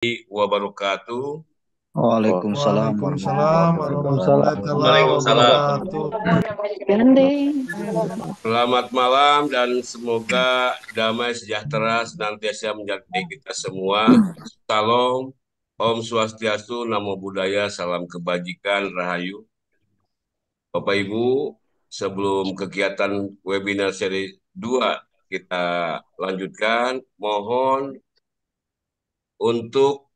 wabarakatuh. Waalaikumsalam Waalaikumsalam warahmatullahi warahmatullahi wabarakatuh. taala Waalaikumsalam. wabarakatuh. Gandeng. Selamat malam dan semoga damai sejahtera senantiasa menyertai kita semua. Salam, Om Swastiastu, Namo Buddhaya, salam kebajikan, Rahayu. Bapak Ibu, sebelum kegiatan webinar seri 2 kita lanjutkan, mohon untuk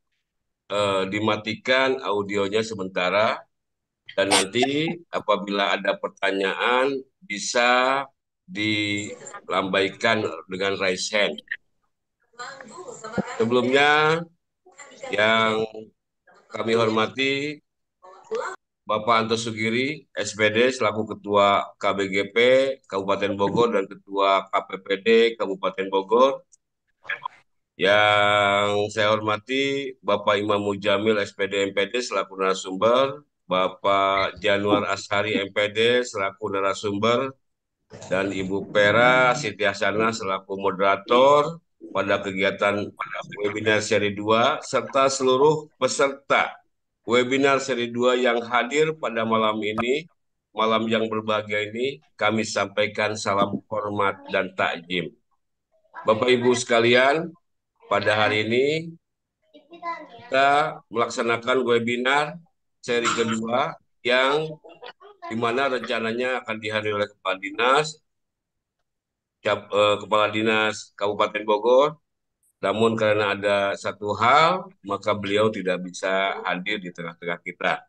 dimatikan audionya sementara. Dan nanti apabila ada pertanyaan bisa dilambaikan dengan raise hand. Sebelumnya yang kami hormati Bapak Anto Sugiri, SPD selaku Ketua KBGP Kabupaten Bogor dan Ketua KPPD Kabupaten Bogor. Yang saya hormati Bapak Imam Mujamil SPD MPD selaku narasumber, Bapak Januar Ashari MPD selaku narasumber, dan Ibu Pera Siti Hasanah selaku moderator pada kegiatan webinar seri 2 serta seluruh peserta webinar seri 2 yang hadir pada malam ini, malam yang berbahagia ini, kami sampaikan salam hormat dan takjim. Bapak Ibu sekalian, pada hari ini kita melaksanakan webinar seri kedua yang di mana rencananya akan dihadiri oleh Kepala Dinas Kabupaten Bogor. Namun karena ada satu hal, maka beliau tidak bisa hadir di tengah-tengah kita.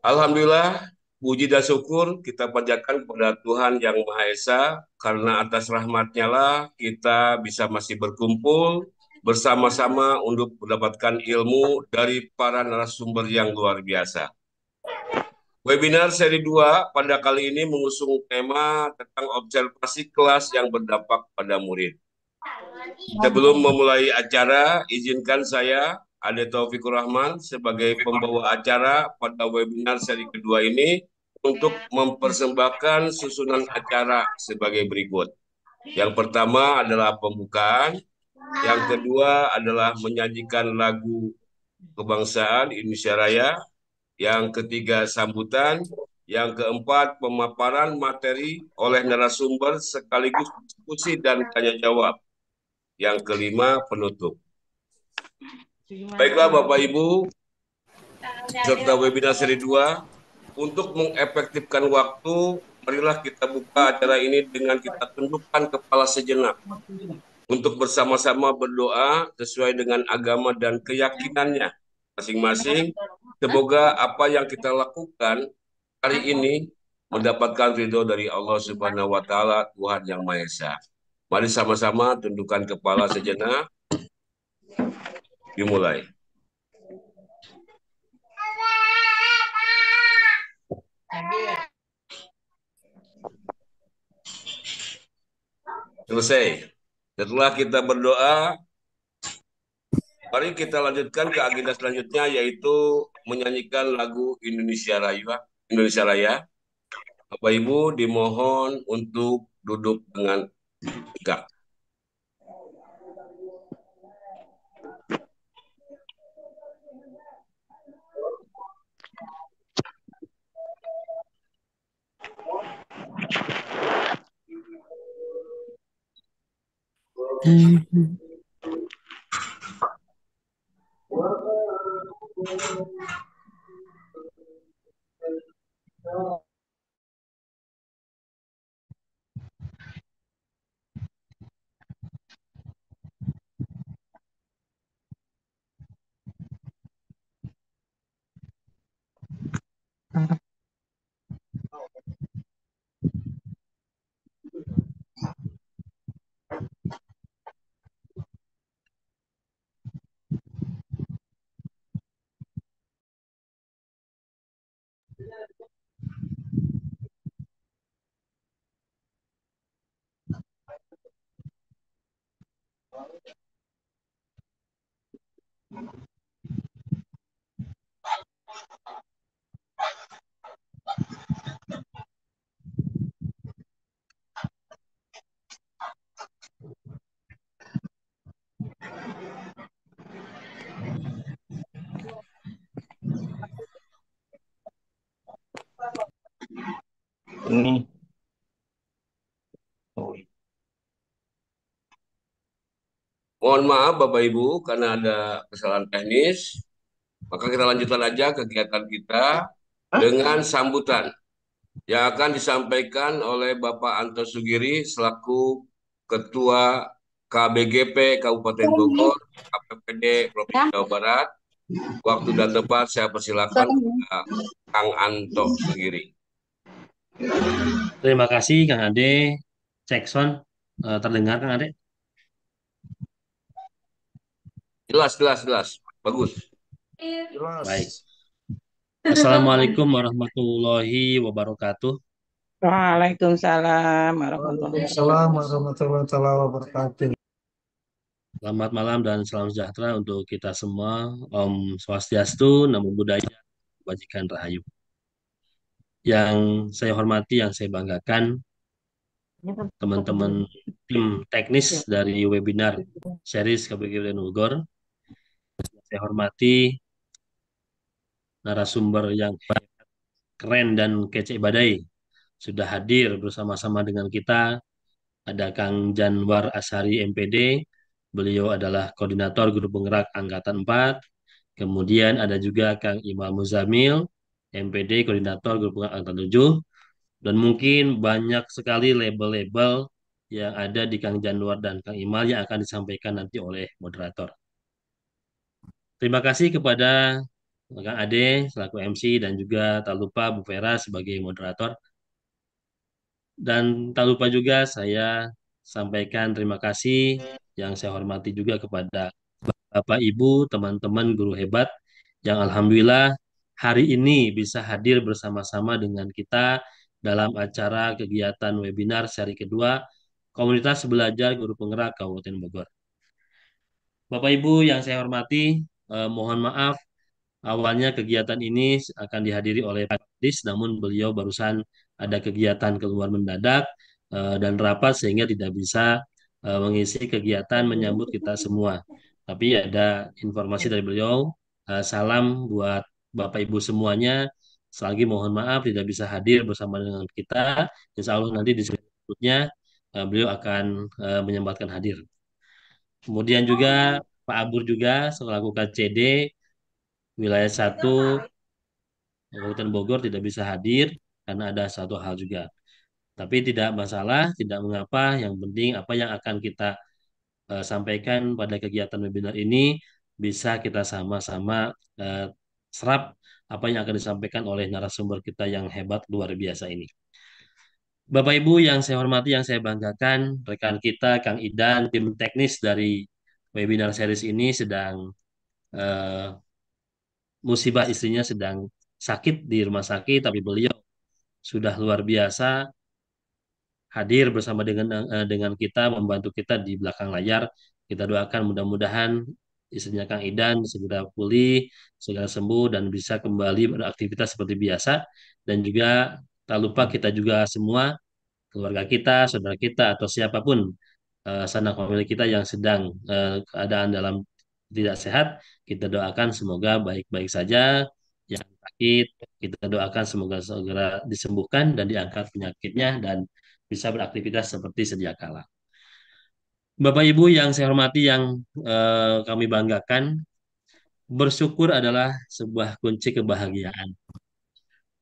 Alhamdulillah, puji dan syukur kita panjatkan kepada Tuhan Yang Maha Esa, karena atas rahmat-Nya lah kita bisa masih berkumpul bersama-sama untuk mendapatkan ilmu dari para narasumber yang luar biasa. Webinar seri 2 pada kali ini mengusung tema tentang observasi kelas yang berdampak pada murid. Sebelum memulai acara, izinkan saya, Ade Taufikur Rahman, sebagai pembawa acara pada webinar seri kedua ini, untuk mempersembahkan susunan acara sebagai berikut. Yang pertama adalah pembukaan, yang kedua adalah menyajikan lagu kebangsaan Indonesia Raya, yang ketiga sambutan, yang keempat pemaparan materi oleh narasumber sekaligus diskusi dan tanya jawab. Yang kelima, penutup. Baiklah Bapak Ibu, serta webinar seri 2, untuk mengefektifkan waktu, marilah kita buka acara ini dengan kita tundukkan kepala sejenak untuk bersama-sama berdoa sesuai dengan agama dan keyakinannya masing-masing. Semoga apa yang kita lakukan hari ini mendapatkan ridho dari Allah Subhanahu wa Ta'ala, Tuhan Yang Maha Esa. Mari sama-sama tundukkan kepala sejenak, dimulai. Selesai. Setelah kita berdoa, mari kita lanjutkan ke agenda selanjutnya, yaitu menyanyikan lagu Indonesia Raya. Indonesia Raya. Bapak Ibu dimohon untuk duduk dengan tegak. Ini, oh, Mohon maaf Bapak Ibu karena ada kesalahan teknis. Maka kita lanjutkan aja kegiatan kita dengan sambutan yang akan disampaikan oleh Bapak Anto Sugiri selaku Ketua KBGP Kabupaten Bogor, KPPD Provinsi Jawa Barat. Waktu dan tempat saya persilakan kepada Kang Anto Sugiri. Terima kasih Kang Ade. Cek sound terdengar Kang Ade? Jelas, jelas, jelas. Bagus. Baik. Assalamualaikum warahmatullahi wabarakatuh. Waalaikumsalam warahmatullahi Waalaikumsalam warahmatullahi wabarakatuh. Selamat malam dan salam sejahtera untuk kita semua. Om Swastiastu, Namo Buddhaya, Kebajikan Rahayu. Yang saya hormati, yang saya banggakan, teman-teman tim teknis dari webinar series KBGP Bogor. Saya hormati narasumber yang keren dan kece badai sudah hadir bersama-sama dengan kita. Ada Kang Janwar Asari MPD, beliau adalah koordinator grup penggerak Angkatan 4. Kemudian ada juga Kang Imam Muzamil, MPD, koordinator grup penggerak Angkatan 7. Dan mungkin banyak sekali label-label yang ada di Kang Janwar dan Kang Imal yang akan disampaikan nanti oleh moderator. Terima kasih kepada Kang Ade selaku MC dan juga tak lupa Bu Vera sebagai moderator. Dan tak lupa juga saya sampaikan terima kasih yang saya hormati juga kepada Bapak Ibu, teman-teman guru hebat yang alhamdulillah hari ini bisa hadir bersama-sama dengan kita dalam acara kegiatan webinar seri kedua Komunitas Belajar Guru Penggerak Kabupaten Bogor. Bapak Ibu yang saya hormati, mohon maaf awalnya kegiatan ini akan dihadiri oleh Pak Dis, namun beliau barusan ada kegiatan keluar mendadak dan rapat sehingga tidak bisa mengisi kegiatan menyambut kita semua. Tapi ada informasi dari beliau, salam buat Bapak Ibu semuanya. Selagi mohon maaf tidak bisa hadir bersama dengan kita. Insya Allah nanti di selanjutnya beliau akan menyempatkan hadir. Kemudian juga Pak Abur juga selaku KCD wilayah 1 Kabupaten Bogor tidak bisa hadir karena ada satu hal juga. Tapi tidak masalah, tidak mengapa. Yang penting apa yang akan kita sampaikan pada kegiatan webinar ini bisa kita sama-sama serap apa yang akan disampaikan oleh narasumber kita yang hebat luar biasa ini. Bapak Ibu yang saya hormati, yang saya banggakan, rekan kita Kang Idan, tim teknis dari webinar series ini sedang musibah, istrinya sedang sakit di rumah sakit, tapi beliau sudah luar biasa hadir bersama dengan kita, membantu kita di belakang layar. Kita doakan mudah-mudahan istrinya Kang Idan segera pulih, segera sembuh dan bisa kembali beraktivitas seperti biasa. Dan juga tak lupa kita juga semua, keluarga kita, saudara kita atau siapapun sanak famili kita yang sedang keadaan dalam tidak sehat, kita doakan semoga baik-baik saja. Yang sakit, kita doakan semoga segera disembuhkan dan diangkat penyakitnya dan bisa beraktivitas seperti sedia kala. Bapak Ibu yang saya hormati, yang kami banggakan, bersyukur adalah sebuah kunci kebahagiaan.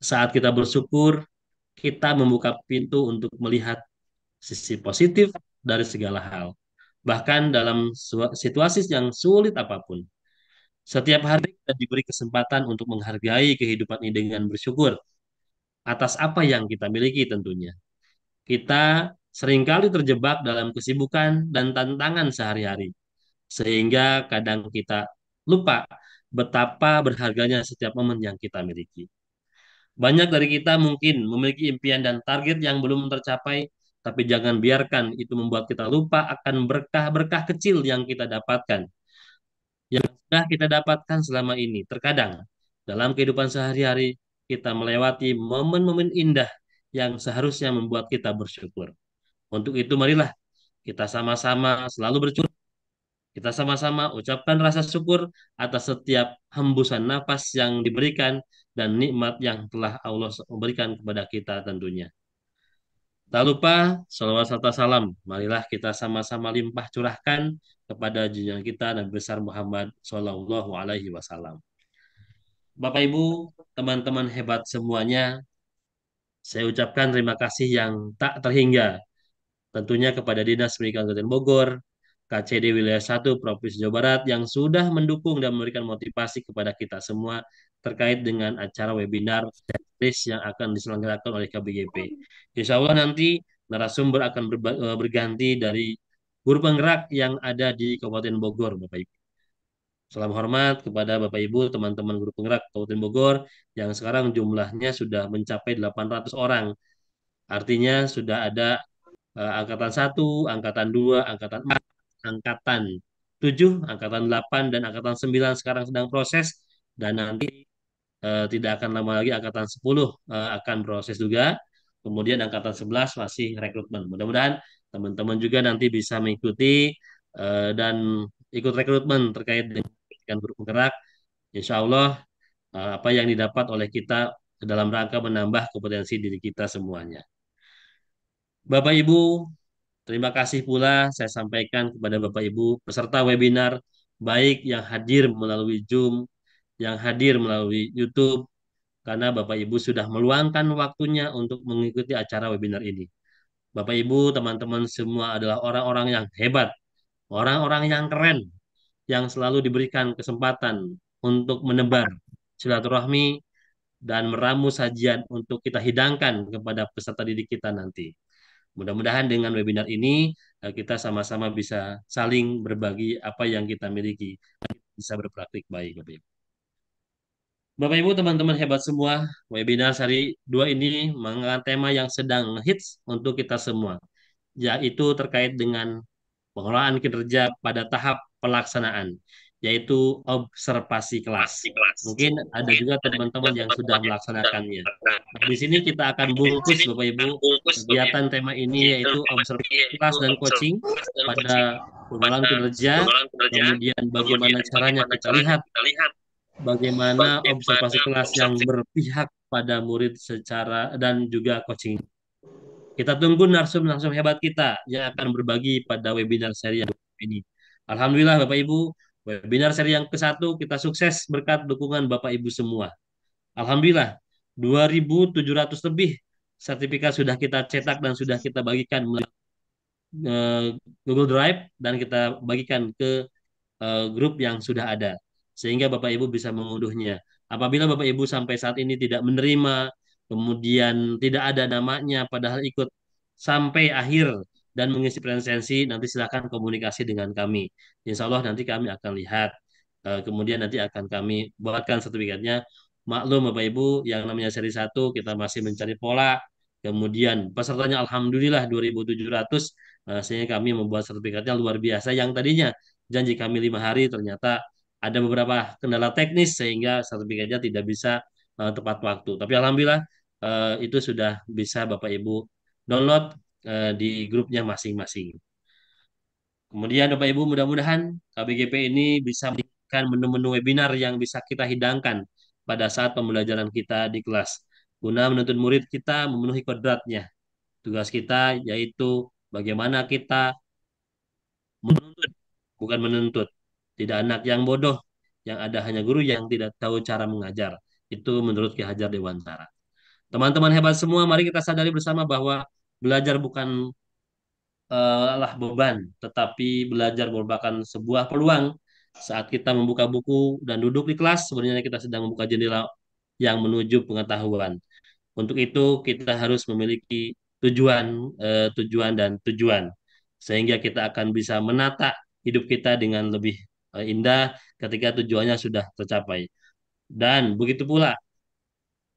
Saat kita bersyukur, kita membuka pintu untuk melihat sisi positif dari segala hal. Bahkan dalam situasi yang sulit apapun. Setiap hari kita diberi kesempatan untuk menghargai kehidupan ini dengan bersyukur atas apa yang kita miliki tentunya. Kita seringkali terjebak dalam kesibukan dan tantangan sehari-hari. Sehingga kadang kita lupa betapa berharganya setiap momen yang kita miliki. Banyak dari kita mungkin memiliki impian dan target yang belum tercapai, tapi jangan biarkan itu membuat kita lupa akan berkah-berkah kecil yang kita dapatkan, yang sudah kita dapatkan selama ini. Terkadang dalam kehidupan sehari-hari kita melewati momen-momen indah yang seharusnya membuat kita bersyukur. Untuk itu marilah kita sama-sama selalu bersyukur. Kita sama-sama ucapkan rasa syukur atas setiap hembusan nafas yang diberikan dan nikmat yang telah Allah berikan kepada kita tentunya. Tak lupa salawat serta salam. Marilah kita sama-sama limpah curahkan kepada junjungan kita Nabi besar Muhammad Shallallahu Alaihi Wasallam. Bapak Ibu, teman-teman hebat semuanya, saya ucapkan terima kasih yang tak terhingga tentunya kepada Dinas Pendidikan Kabupaten Bogor, KCD Wilayah 1 Provinsi Jawa Barat yang sudah mendukung dan memberikan motivasi kepada kita semua terkait dengan acara webinar yang akan diselenggarakan oleh KBGP. Insya Allah nanti narasumber akan berganti dari guru penggerak yang ada di Kabupaten Bogor, Bapak Ibu. Salam hormat kepada Bapak Ibu, teman-teman guru penggerak Kabupaten Bogor yang sekarang jumlahnya sudah mencapai 800 orang. Artinya sudah ada angkatan 1, angkatan 2, angkatan 4, angkatan 7, angkatan 8, dan angkatan 9 sekarang sedang proses, dan nanti tidak akan lama lagi angkatan 10 akan proses juga. Kemudian angkatan 11 masih rekrutmen. Mudah-mudahan teman-teman juga nanti bisa mengikuti dan ikut rekrutmen terkait dengan guru penggerak. Insya Allah apa yang didapat oleh kita dalam rangka menambah kompetensi diri kita semuanya. Bapak Ibu, terima kasih pula saya sampaikan kepada Bapak Ibu peserta webinar, baik yang hadir melalui Zoom, yang hadir melalui YouTube, karena Bapak Ibu sudah meluangkan waktunya untuk mengikuti acara webinar ini. Bapak Ibu, teman-teman semua adalah orang-orang yang hebat, orang-orang yang keren, yang selalu diberikan kesempatan untuk menebar silaturahmi dan meramu sajian untuk kita hidangkan kepada peserta didik kita nanti. Mudah-mudahan dengan webinar ini kita sama-sama bisa saling berbagi apa yang kita miliki, bisa berpraktik baik, Bapak Ibu. Bapak Ibu, teman-teman hebat semua, webinar seri 2 ini mengangkat tema yang sedang hits untuk kita semua, yaitu terkait dengan pengelolaan kinerja pada tahap pelaksanaan, yaitu observasi kelas. Mungkin ada juga teman-teman yang sudah melaksanakannya. Di sini kita akan bungkus Bapak Ibu kegiatan tema ini, yaitu observasi kelas dan coaching pada pengelolaan kinerja, kemudian bagaimana caranya kita lihat bagaimana observasi kelas yang berpihak pada murid secara dan juga coaching. Kita tunggu narsum-narsum hebat kita yang akan berbagi pada webinar seri yang ini. Alhamdulillah Bapak Ibu, webinar seri yang ke-1 kita sukses berkat dukungan Bapak Ibu semua. Alhamdulillah, 2.700 lebih sertifikat sudah kita cetak dan sudah kita bagikan melalui Google Drive dan kita bagikan ke grup yang sudah ada, sehingga Bapak Ibu bisa mengunduhnya. Apabila Bapak Ibu sampai saat ini tidak menerima, kemudian tidak ada namanya, padahal ikut sampai akhir dan mengisi presensi, nanti silakan komunikasi dengan kami. Insya Allah nanti kami akan lihat. Kemudian nanti akan kami buatkan sertifikatnya. Maklum Bapak Ibu, yang namanya seri 1 kita masih mencari pola. Kemudian pesertanya Alhamdulillah 2.700, sehingga kami membuat sertifikatnya luar biasa. Yang tadinya janji kami 5 hari, ternyata ada beberapa kendala teknis sehingga sertifikatnya tidak bisa tepat waktu. Tapi alhamdulillah itu sudah bisa Bapak Ibu download di grupnya masing-masing. Kemudian Bapak Ibu, mudah-mudahan KBGP ini bisa memberikan menu-menu webinar yang bisa kita hidangkan pada saat pembelajaran kita di kelas, guna menuntun murid kita memenuhi kodratnya. Tugas kita yaitu bagaimana kita menuntut, bukan menuntut. Tidak anak yang bodoh, yang ada hanya guru yang tidak tahu cara mengajar. Itu menurut Ki Hajar Dewantara. Teman-teman hebat semua, mari kita sadari bersama bahwa belajar bukan lah beban, tetapi belajar merupakan sebuah peluang. Saat kita membuka buku dan duduk di kelas, sebenarnya kita sedang membuka jendela yang menuju pengetahuan. Untuk itu kita harus memiliki tujuan dan tujuan, sehingga kita akan bisa menata hidup kita dengan lebih indah ketika tujuannya sudah tercapai. Dan begitu pula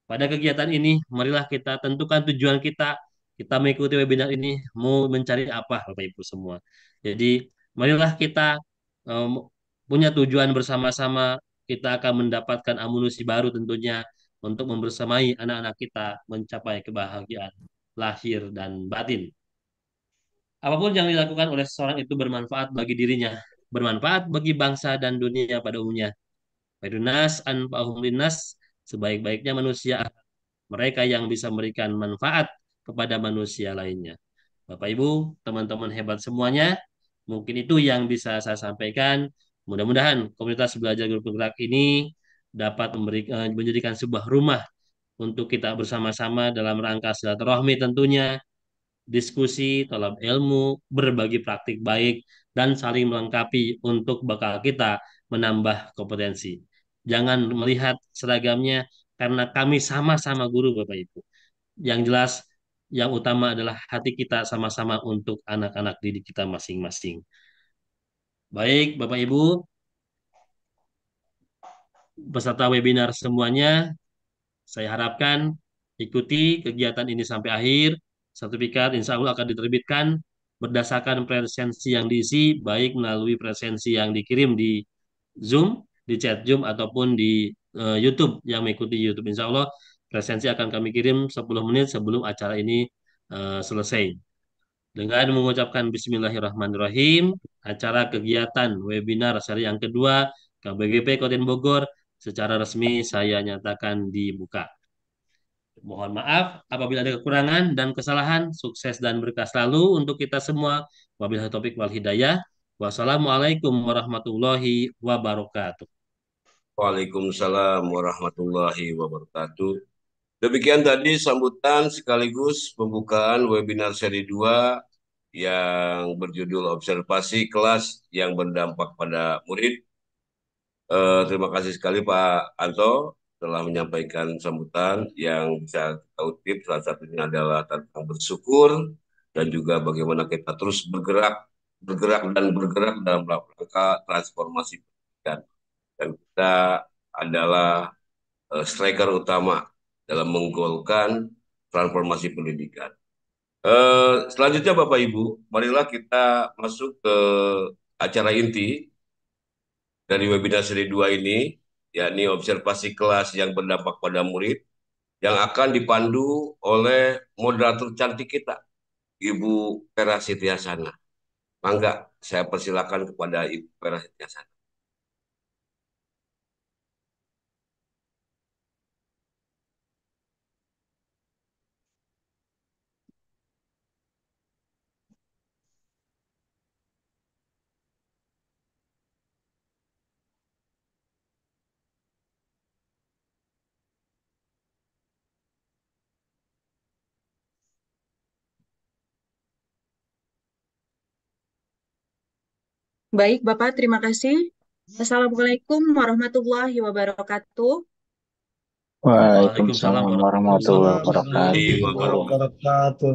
pada kegiatan ini, marilah kita tentukan tujuan kita. Kita mengikuti webinar ini mau mencari apa, Bapak Ibu semua. Jadi marilah kita em, punya tujuan bersama-sama. Kita akan mendapatkan amunisi baru tentunya untuk membersamai anak-anak kita mencapai kebahagiaan lahir dan batin. Apapun yang dilakukan oleh seseorang itu bermanfaat bagi dirinya, bermanfaat bagi bangsa dan dunia pada umumnya. Khairunas anfa'uhum linnas, sebaik-baiknya manusia mereka yang bisa memberikan manfaat kepada manusia lainnya. Bapak Ibu, teman-teman hebat semuanya, mungkin itu yang bisa saya sampaikan. Mudah-mudahan komunitas belajar guru penggerak ini dapat menjadikan sebuah rumah untuk kita bersama-sama dalam rangka silaturahmi tentunya, diskusi, tolak ilmu, berbagi praktik baik, dan saling melengkapi untuk bekal kita menambah kompetensi. Jangan melihat seragamnya karena kami sama-sama guru Bapak Ibu. Yang jelas, yang utama adalah hati kita sama-sama untuk anak-anak didik kita masing-masing. Baik, Bapak Ibu, peserta webinar semuanya, saya harapkan ikuti kegiatan ini sampai akhir. Sertifikat insya Allah akan diterbitkan berdasarkan presensi yang diisi, baik melalui presensi yang dikirim di Zoom, di chat Zoom, ataupun di YouTube yang mengikuti YouTube. Insya Allah presensi akan kami kirim 10 menit sebelum acara ini selesai. Dengan mengucapkan Bismillahirrahmanirrahim, acara kegiatan webinar seri yang kedua KBGP Kabupaten Bogor secara resmi saya nyatakan dibuka. Mohon maaf apabila ada kekurangan dan kesalahan. Sukses dan berkah selalu untuk kita semua. Wabillahi taufiq wal hidayah. Wassalamualaikum warahmatullahi wabarakatuh. Waalaikumsalam warahmatullahi wabarakatuh. Demikian tadi sambutan sekaligus pembukaan webinar seri 2 yang berjudul Observasi Kelas yang Berdampak pada Murid. Terima kasih sekali Pak Anto telah menyampaikan sambutan yang bisa kita utip, salah satunya adalah tentang bersyukur dan juga bagaimana kita terus bergerak dalam rangka transformasi pendidikan. Dan kita adalah striker utama dalam menggolkan transformasi pendidikan. Selanjutnya Bapak Ibu, marilah kita masuk ke acara inti dari webinar seri 2 ini, yakni observasi kelas yang berdampak pada murid, yang akan dipandu oleh moderator cantik kita, Ibu Vera Sitiasana. Mangga, saya persilakan kepada Ibu Vera Sitiasana. Baik, Bapak, terima kasih. Assalamualaikum warahmatullahi wabarakatuh. Waalaikumsalam warahmatullahi Assalamualaikum wabarakatuh. wabarakatuh.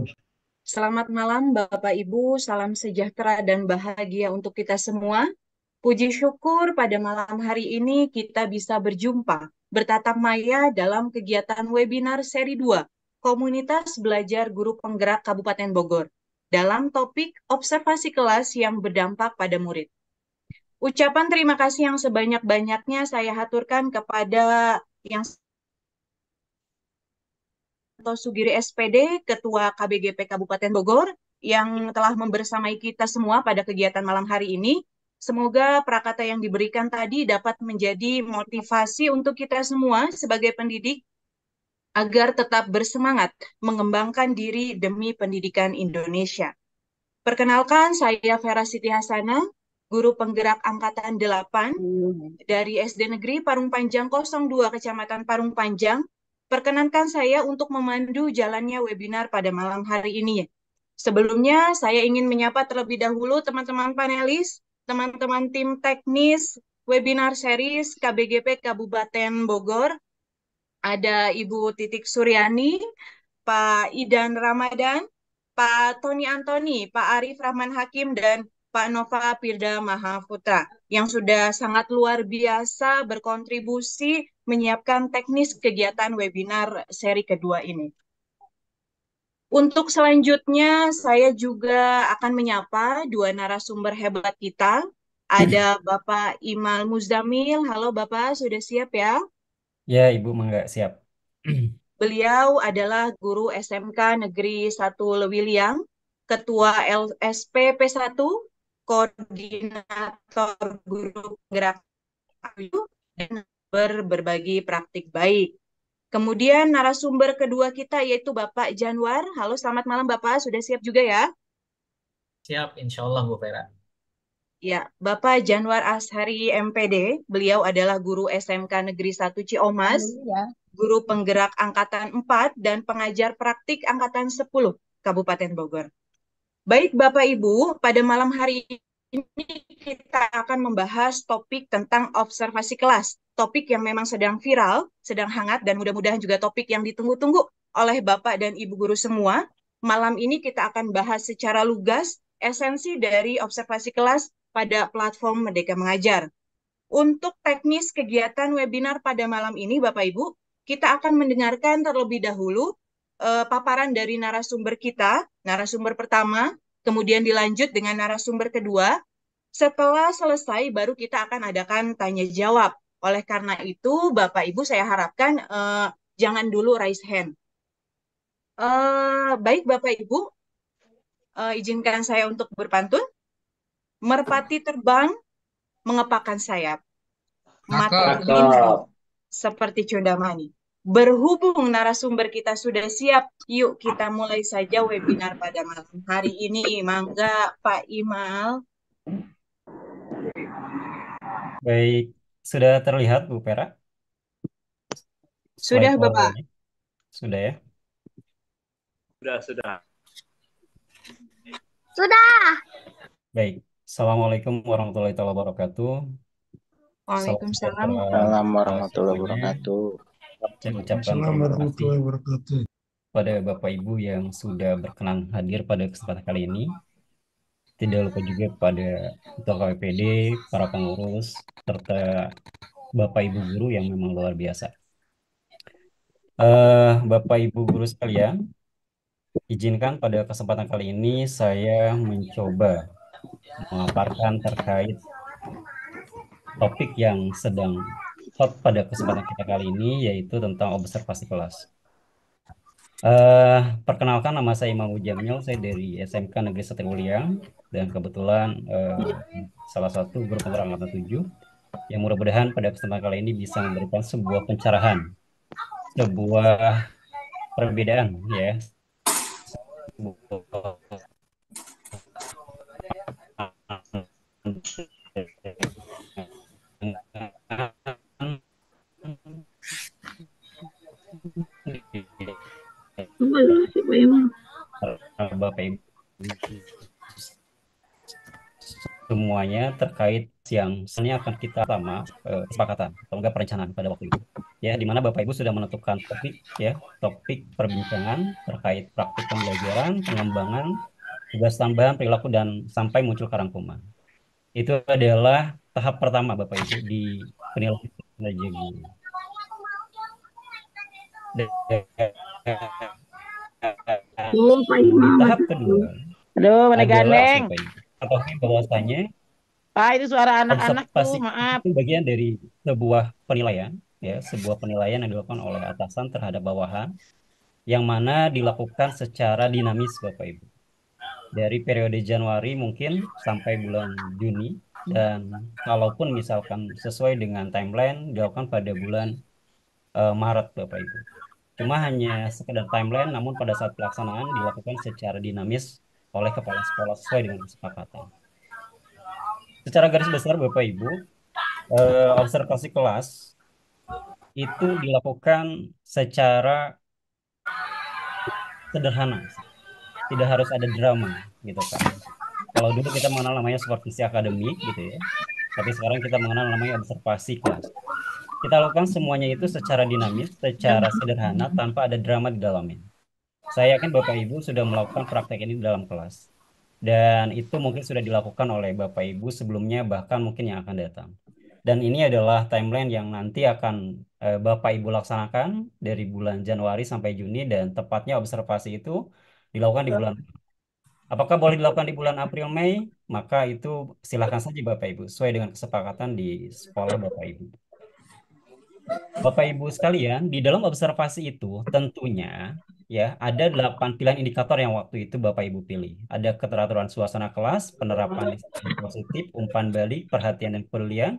Selamat malam, Bapak Ibu. Salam sejahtera dan bahagia untuk kita semua. Puji syukur pada malam hari ini kita bisa berjumpa, bertatap maya dalam kegiatan webinar seri 2, Komunitas Belajar Guru Penggerak Kabupaten Bogor, dalam topik observasi kelas yang berdampak pada murid. Ucapan terima kasih yang sebanyak-banyaknya saya haturkan kepada yang Sugiri SPD, Ketua KBGP Kabupaten Bogor, yang telah membersamai kita semua pada kegiatan malam hari ini. Semoga prakata yang diberikan tadi dapat menjadi motivasi untuk kita semua sebagai pendidik agar tetap bersemangat mengembangkan diri demi pendidikan Indonesia. Perkenalkan, saya Vera Siti Hasana, guru penggerak Angkatan 8 dari SD Negeri Parung Panjang 02 Kecamatan Parung Panjang. Perkenankan saya untuk memandu jalannya webinar pada malam hari ini. Sebelumnya, saya ingin menyapa terlebih dahulu teman-teman panelis, teman-teman tim teknis webinar series KBGP Kabupaten Bogor. Ada Ibu Titik Suryani, Pak Idan Ramadan, Pak Tony Antoni, Pak Arif Rahman Hakim, dan Pak Nova Pirda Mahaputra yang sudah sangat luar biasa berkontribusi menyiapkan teknis kegiatan webinar seri kedua ini. Untuk selanjutnya, saya juga akan menyapa dua narasumber hebat kita. Ada Bapak Imal Muzamil. Halo Bapak, sudah siap ya? Ya, Ibu Mangga siap. Beliau adalah guru SMK Negeri 1 Lewiliang, Ketua LSP P1, Koordinator Guru Penggerak dan berbagi praktik baik. Kemudian narasumber kedua kita yaitu Bapak Janwar. Halo, selamat malam Bapak. Sudah siap juga ya? Siap, insya Allah Bu Vera. Ya, Bapak Janwar Ashari MPD. Beliau adalah guru SMK Negeri 1 Ciomas, guru penggerak Angkatan 4, dan pengajar praktik Angkatan 10 Kabupaten Bogor. Baik Bapak Ibu, pada malam hari ini kita akan membahas topik tentang observasi kelas. Topik yang memang sedang viral, sedang hangat, dan mudah-mudahan juga topik yang ditunggu-tunggu oleh Bapak dan Ibu guru semua. Malam ini kita akan bahas secara lugas esensi dari observasi kelas pada platform Merdeka Mengajar. Untuk teknis kegiatan webinar pada malam ini, Bapak Ibu, kita akan mendengarkan terlebih dahulu paparan dari narasumber kita, narasumber pertama, kemudian dilanjut dengan narasumber kedua. Setelah selesai, baru kita akan adakan tanya jawab. Oleh karena itu, Bapak Ibu, saya harapkan jangan dulu raise hand. Baik, Bapak Ibu, izinkan saya untuk berpantun. Merpati terbang, mengepakkan sayap. Mata berbinar seperti cundamani. Berhubung narasumber kita sudah siap, yuk kita mulai saja webinar pada malam hari ini. Mangga Pak Imal. Baik, sudah terlihat Bu Vera? Sudah Slide Bapak. powernya? Sudah ya? Sudah. Baik, Assalamualaikum warahmatullahi wabarakatuh. Waalaikumsalam. Assalamualaikum warahmatullahi wabarakatuh. Saya ucapkan Assalamualaikum terima kasih warahmatullahi wabarakatuh. pada Bapak Ibu yang sudah berkenan hadir pada kesempatan kali ini. Tidak lupa juga pada Ketua KPPD, para pengurus, serta Bapak Ibu guru yang memang luar biasa. Bapak Ibu guru sekalian, izinkan pada kesempatan kali ini saya mencoba memaparkan terkait topik yang sedang hot pada kesempatan kita kali ini, yaitu tentang observasi kelas. Perkenalkan, nama saya Imam Jamil, saya dari SMK Negeri 1 Uliang, dan kebetulan salah satu guru penggerak angkatan 7 yang mudah-mudahan pada kesempatan kali ini bisa memberikan sebuah pencerahan, sebuah perbedaan ya, sebuah Bapak Ibu semuanya terkait yang sebenarnya akan kita sama kesepakatan atau enggak perencanaan pada waktu itu ya, di mana Bapak Ibu sudah menentukan topik ya, topik perbincangan terkait praktik pembelajaran, pengembangan, tugas tambahan, perilaku, dan sampai muncul karangkuman. Itu adalah tahap pertama Bapak Ibu di penilaian kinerja guru. Di tahap kedua adalah ketahui bahwasanya Pak, itu suara anak-anak tuh, observasi maaf. itu bagian dari sebuah penilaian ya, sebuah penilaian yang dilakukan oleh atasan terhadap bawahan, yang mana dilakukan secara dinamis Bapak Ibu, dari periode Januari mungkin sampai bulan Juni, dan kalaupun misalkan sesuai dengan timeline dilakukan pada bulan Maret Bapak Ibu. Cuma hanya sekedar timeline, namun pada saat pelaksanaan dilakukan secara dinamis oleh kepala sekolah sesuai dengan kesepakatan. Secara garis besar Bapak Ibu, observasi kelas itu dilakukan secara sederhana, tidak harus ada drama gitu kan. Kalau dulu kita mengenal namanya supervisi akademik gitu ya, tapi sekarang kita mengenal namanya observasi kelas. Kita lakukan semuanya itu secara dinamis, secara sederhana, tanpa ada drama di dalamnya. Saya yakin Bapak Ibu sudah melakukan praktek ini di dalam kelas. Dan itu mungkin sudah dilakukan oleh Bapak Ibu sebelumnya, bahkan mungkin yang akan datang. Dan ini adalah timeline yang nanti akan Bapak Ibu laksanakan dari bulan Januari sampai Juni, dan tepatnya observasi itu dilakukan di bulan. Apakah boleh dilakukan di bulan April, Mei? Maka itu silakan saja Bapak Ibu, sesuai dengan kesepakatan di sekolah Bapak Ibu. Bapak Ibu sekalian, di dalam observasi itu tentunya ya ada 8 pilihan indikator yang waktu itu Bapak Ibu pilih. Ada keteraturan suasana kelas, penerapan disiplin positif, umpan balik, perhatian dan kepedulian,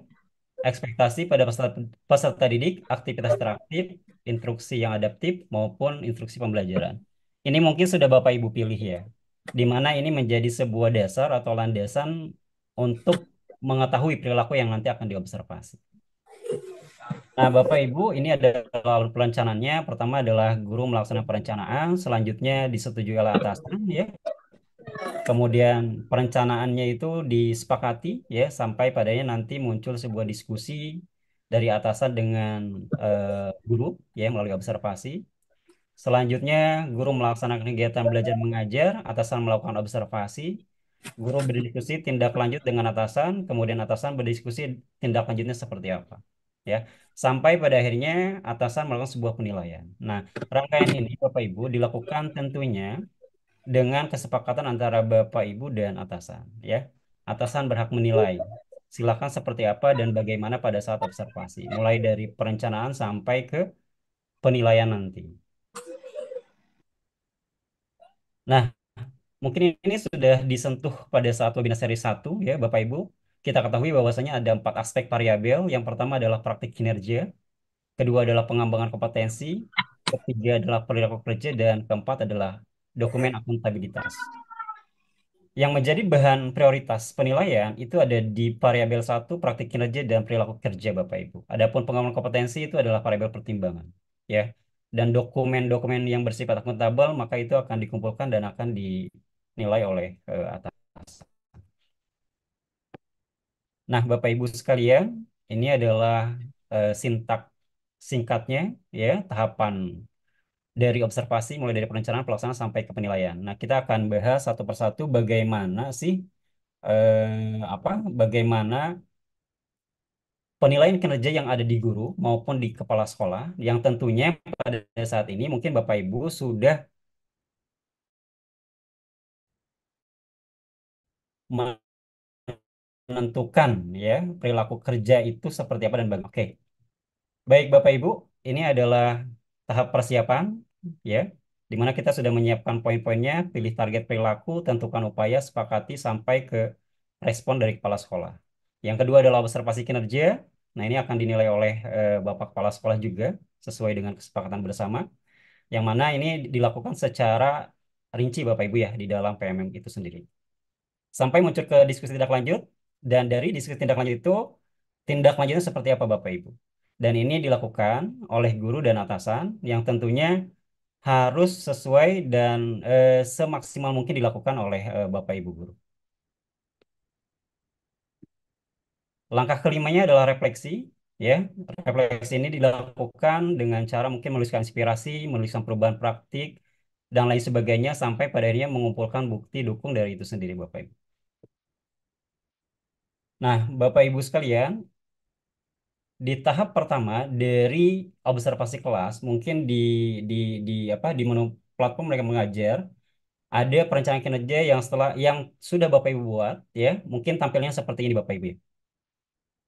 ekspektasi pada peserta didik, aktivitas interaktif, instruksi yang adaptif, maupun instruksi pembelajaran. Ini mungkin sudah Bapak Ibu pilih ya, di mana ini menjadi sebuah dasar atau landasan untuk mengetahui perilaku yang nanti akan diobservasi. Nah, Bapak Ibu, ini adalah alur perencanaannya. Pertama adalah guru melaksanakan perencanaan, selanjutnya disetujui oleh atasan ya. Kemudian perencanaannya itu disepakati ya sampai padanya nanti muncul sebuah diskusi dari atasan dengan guru ya melalui observasi. Selanjutnya guru melaksanakan kegiatan belajar mengajar, atasan melakukan observasi, guru berdiskusi tindak lanjut dengan atasan, kemudian atasan berdiskusi tindak lanjutnya seperti apa. Ya, sampai pada akhirnya atasan melakukan sebuah penilaian. Nah, rangkaian ini Bapak Ibu dilakukan tentunya dengan kesepakatan antara Bapak Ibu dan atasan ya. Atasan berhak menilai silakan seperti apa dan bagaimana pada saat observasi, mulai dari perencanaan sampai ke penilaian nanti. Nah, mungkin ini sudah disentuh pada saat webinar seri 1 ya Bapak Ibu. Kita ketahui bahwasanya ada 4 aspek variabel. Yang pertama adalah praktik kinerja, kedua adalah pengembangan kompetensi, ketiga adalah perilaku kerja, dan keempat adalah dokumen akuntabilitas. Yang menjadi bahan prioritas penilaian itu ada di variabel 1 praktik kinerja dan perilaku kerja Bapak Ibu. Adapun pengembangan kompetensi itu adalah variabel pertimbangan ya. Dan dokumen-dokumen yang bersifat akuntabel maka itu akan dikumpulkan dan akan dinilai oleh atas. Nah, Bapak Ibu sekalian, ini adalah sintak singkatnya ya, tahapan dari observasi mulai dari perencanaan, pelaksanaan sampai ke penilaian. Nah, kita akan bahas satu persatu bagaimana sih bagaimana penilaian kinerja yang ada di guru maupun di kepala sekolah yang tentunya pada saat ini mungkin Bapak Ibu sudah menentukan ya perilaku kerja itu seperti apa dan bagaimana. Oke. Baik Bapak Ibu, ini adalah tahap persiapan ya, di mana kita sudah menyiapkan poin-poinnya, pilih target perilaku, tentukan upaya, sepakati sampai ke respon dari kepala sekolah. Yang kedua adalah observasi kinerja. Nah, ini akan dinilai oleh Bapak Kepala Sekolah juga sesuai dengan kesepakatan bersama, yang mana ini dilakukan secara rinci Bapak Ibu ya di dalam PMM itu sendiri. Sampai muncul ke diskusi tindak lanjut, dan dari diskusi tindak lanjut itu tindak lanjutnya seperti apa Bapak Ibu. Dan ini dilakukan oleh guru dan atasan yang tentunya harus sesuai dan semaksimal mungkin dilakukan oleh Bapak Ibu guru. Langkah kelimanya adalah refleksi, ya. Refleksi ini dilakukan dengan cara mungkin menuliskan inspirasi, menuliskan perubahan praktik, dan lain sebagainya sampai pada akhirnya mengumpulkan bukti dukung dari itu sendiri, Bapak Ibu. Nah, Bapak Ibu sekalian, di tahap pertama dari observasi kelas, mungkin di menu platform mereka mengajar, ada perencanaan kinerja yang sudah Bapak Ibu buat, ya, mungkin tampilnya seperti ini, Bapak Ibu.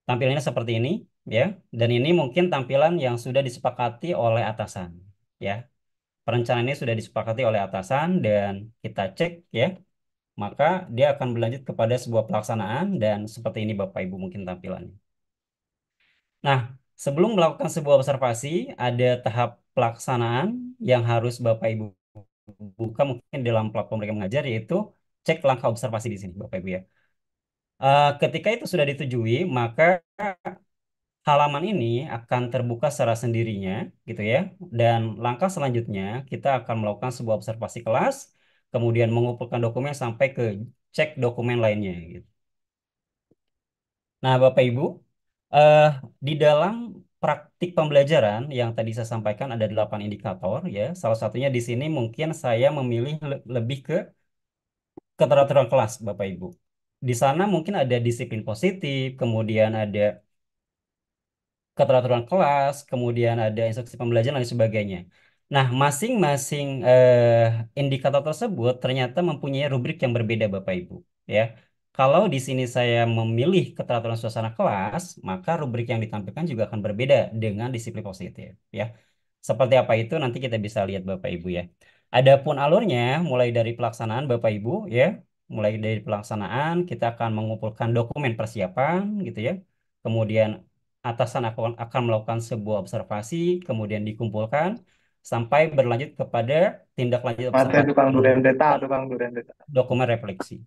Tampilannya seperti ini ya, dan ini mungkin tampilan yang sudah disepakati oleh atasan ya. Perencanaan ini sudah disepakati oleh atasan dan kita cek ya, maka dia akan berlanjut kepada sebuah pelaksanaan dan seperti ini Bapak Ibu mungkin tampilannya. Nah, sebelum melakukan sebuah observasi ada tahap pelaksanaan yang harus Bapak Ibu buka mungkin dalam platform mereka mengajar, yaitu cek langkah observasi di sini Bapak Ibu ya. Ketika itu sudah disetujui, maka halaman ini akan terbuka secara sendirinya gitu ya. Dan langkah selanjutnya kita akan melakukan sebuah observasi kelas, kemudian mengumpulkan dokumen sampai ke cek dokumen lainnya gitu. Nah, Bapak Ibu, eh, di dalam praktik pembelajaran yang tadi saya sampaikan ada 8 indikator ya. Salah satunya di sini mungkin saya memilih lebih ke keteraturan kelas Bapak Ibu. Di sana mungkin ada disiplin positif, kemudian ada keteraturan kelas, kemudian ada instruksi pembelajaran dan lain sebagainya. Nah, masing-masing indikator tersebut ternyata mempunyai rubrik yang berbeda, Bapak Ibu. Ya, kalau di sini saya memilih keteraturan suasana kelas, maka rubrik yang ditampilkan juga akan berbeda dengan disiplin positif. Ya, seperti apa itu nanti kita bisa lihat, Bapak Ibu ya. Adapun alurnya, mulai dari pelaksanaan, Bapak Ibu ya, mulai dari pelaksanaan kita akan mengumpulkan dokumen persiapan, gitu ya. Kemudian atasan akan melakukan sebuah observasi, kemudian dikumpulkan sampai berlanjut kepada tindak lanjut Mate observasi tukang yang duren deta, berupa tukang duren deta. dokumen refleksi.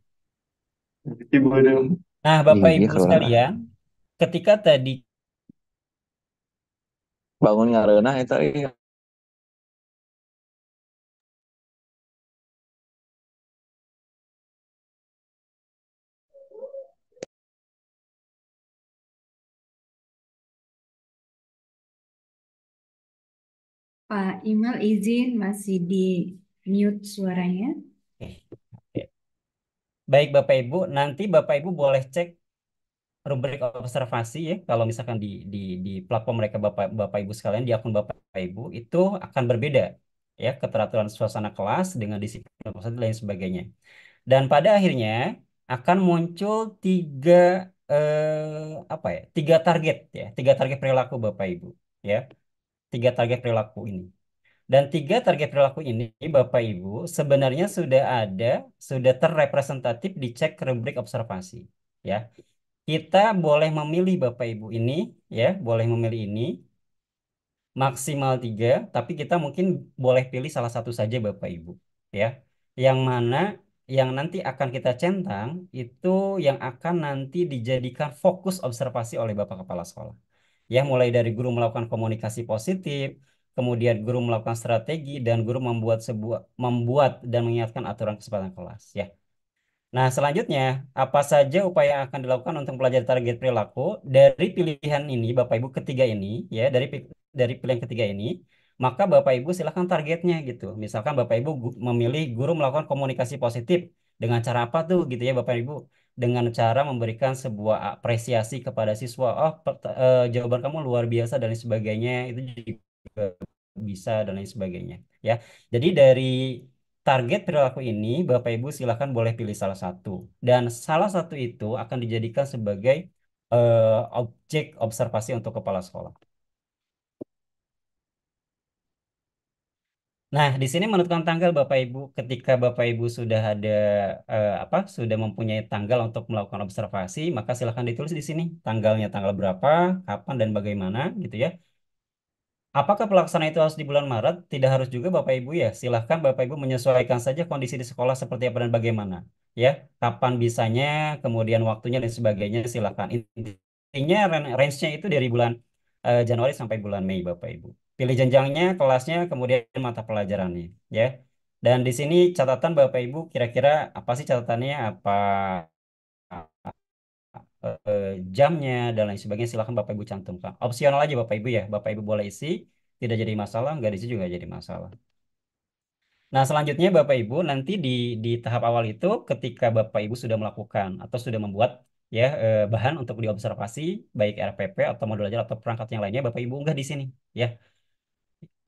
Ibu dong. Nah, Bapak Iya Ibu keluar sekalian, ketika tadi bangun ngareuna eta iya. Pak Imal izin masih di mute suaranya. Oke. Baik Bapak Ibu, nanti Bapak Ibu boleh cek rubrik observasi ya, kalau misalkan di platform mereka Bapak Ibu sekalian, di akun Bapak Ibu itu akan berbeda ya, keteraturan suasana kelas dengan disiplin dan lain sebagainya. Dan pada akhirnya akan muncul tiga target ya, tiga target perilaku Bapak Ibu ya, tiga target perilaku ini. Dan tiga target perilaku ini Bapak Ibu sebenarnya sudah terrepresentatif di cek rubrik observasi ya. Kita boleh memilih Bapak Ibu ini ya, boleh memilih ini maksimal tiga, tapi kita mungkin boleh pilih salah satu saja Bapak Ibu ya. Yang mana yang nanti akan kita centang itu yang akan nanti dijadikan fokus observasi oleh Bapak Kepala Sekolah. Ya, mulai dari guru melakukan komunikasi positif, kemudian guru melakukan strategi dan guru membuat dan mengingatkan aturan kesepakatan kelas ya. Nah, selanjutnya, apa saja upaya yang akan dilakukan untuk mempelajari target perilaku dari pilihan ini, Bapak Ibu ketiga ini, ya, dari pilihan ketiga ini, maka Bapak Ibu silakan targetnya gitu. Misalkan Bapak Ibu memilih guru melakukan komunikasi positif dengan cara apa tuh gitu ya Bapak Ibu? Dengan cara memberikan sebuah apresiasi kepada siswa, oh jawaban kamu luar biasa dan lain sebagainya, itu juga bisa dan lain sebagainya, ya. Jadi dari target perilaku ini, Bapak Ibu silakan boleh pilih salah satu. Dan salah satu itu akan dijadikan sebagai objek observasi untuk kepala sekolah. Nah, di sini menentukan tanggal Bapak Ibu, ketika Bapak Ibu sudah ada sudah mempunyai tanggal untuk melakukan observasi, maka silakan ditulis di sini tanggalnya tanggal berapa, kapan dan bagaimana gitu ya. Apakah pelaksanaan itu harus di bulan Maret? Tidak harus juga Bapak Ibu ya. Silahkan Bapak Ibu menyesuaikan saja kondisi di sekolah seperti apa dan bagaimana. Ya, kapan bisanya, kemudian waktunya dan sebagainya silahkan. Intinya range-nya itu dari bulan Januari sampai bulan Mei Bapak Ibu. Pilih jenjangnya, kelasnya, kemudian mata pelajarannya. Ya. Dan di sini catatan Bapak Ibu kira-kira apa sih catatannya? Apa jamnya dan lain sebagainya silahkan Bapak Ibu cantumkan. Opsional aja Bapak Ibu ya. Bapak Ibu boleh isi, tidak jadi masalah, nggak diisi juga jadi masalah. Nah, selanjutnya Bapak Ibu nanti di tahap awal itu ketika Bapak Ibu sudah melakukan atau sudah membuat ya bahan untuk diobservasi baik RPP atau modul belajar atau perangkat yang lainnya Bapak Ibu unggah di sini ya.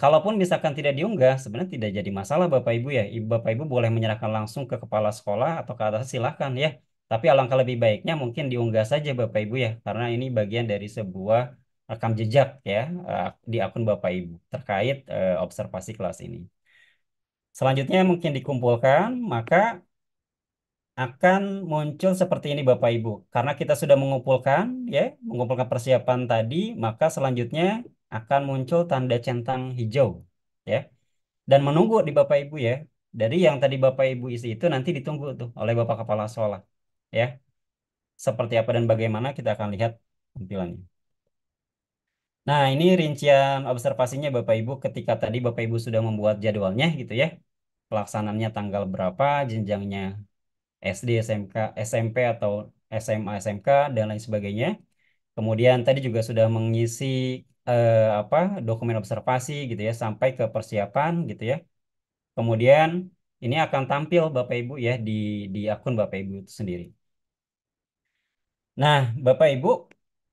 Kalaupun misalkan tidak diunggah, sebenarnya tidak jadi masalah Bapak Ibu ya. Bapak Ibu boleh menyerahkan langsung ke kepala sekolah atau ke atas silahkan ya. Tapi alangkah lebih baiknya mungkin diunggah saja Bapak Ibu ya. Karena ini bagian dari sebuah rekam jejak ya di akun Bapak Ibu terkait observasi kelas ini. Selanjutnya mungkin dikumpulkan, maka akan muncul seperti ini Bapak Ibu. Karena kita sudah mengumpulkan ya, mengumpulkan persiapan tadi, maka selanjutnya akan muncul tanda centang hijau ya. Dan menunggu di Bapak Ibu ya. Dari yang tadi Bapak Ibu isi itu nanti ditunggu tuh oleh Bapak Kepala Sekolah ya. Seperti apa dan bagaimana kita akan lihat tampilannya. Nah, ini rincian observasinya Bapak Ibu ketika tadi Bapak Ibu sudah membuat jadwalnya gitu ya. Pelaksanaannya tanggal berapa, jenjangnya SD, SMK, SMP atau SMA, SMK dan lain sebagainya. Kemudian tadi juga sudah mengisi dokumen observasi gitu ya sampai ke persiapan gitu ya. Kemudian ini akan tampil Bapak Ibu ya di akun Bapak Ibu itu sendiri. Nah, Bapak Ibu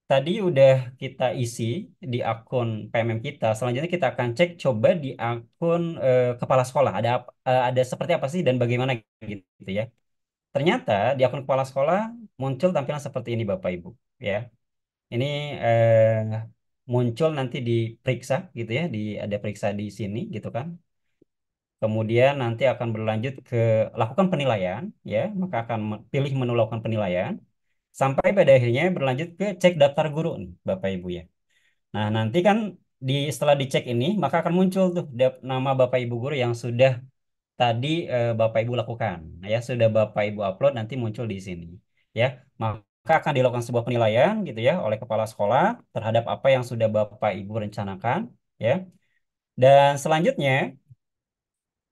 tadi udah kita isi di akun PMM kita. Selanjutnya kita akan cek coba di akun kepala sekolah ada seperti apa sih dan bagaimana gitu ya. Ternyata di akun kepala sekolah muncul tampilan seperti ini Bapak Ibu ya. Ini muncul nanti diperiksa gitu ya, ada periksa di sini gitu kan. Kemudian nanti akan berlanjut ke lakukan penilaian ya, maka akan pilih menu lakukan penilaian. Sampai pada akhirnya berlanjut ke cek daftar guru nih, Bapak Ibu ya. Nah, nanti kan setelah dicek ini, maka akan muncul tuh nama Bapak Ibu guru yang sudah tadi Bapak Ibu lakukan. Nah, ya, sudah Bapak Ibu upload nanti muncul di sini. Ya, maka akan dilakukan sebuah penilaian gitu ya oleh kepala sekolah terhadap apa yang sudah Bapak Ibu rencanakan, ya. Dan selanjutnya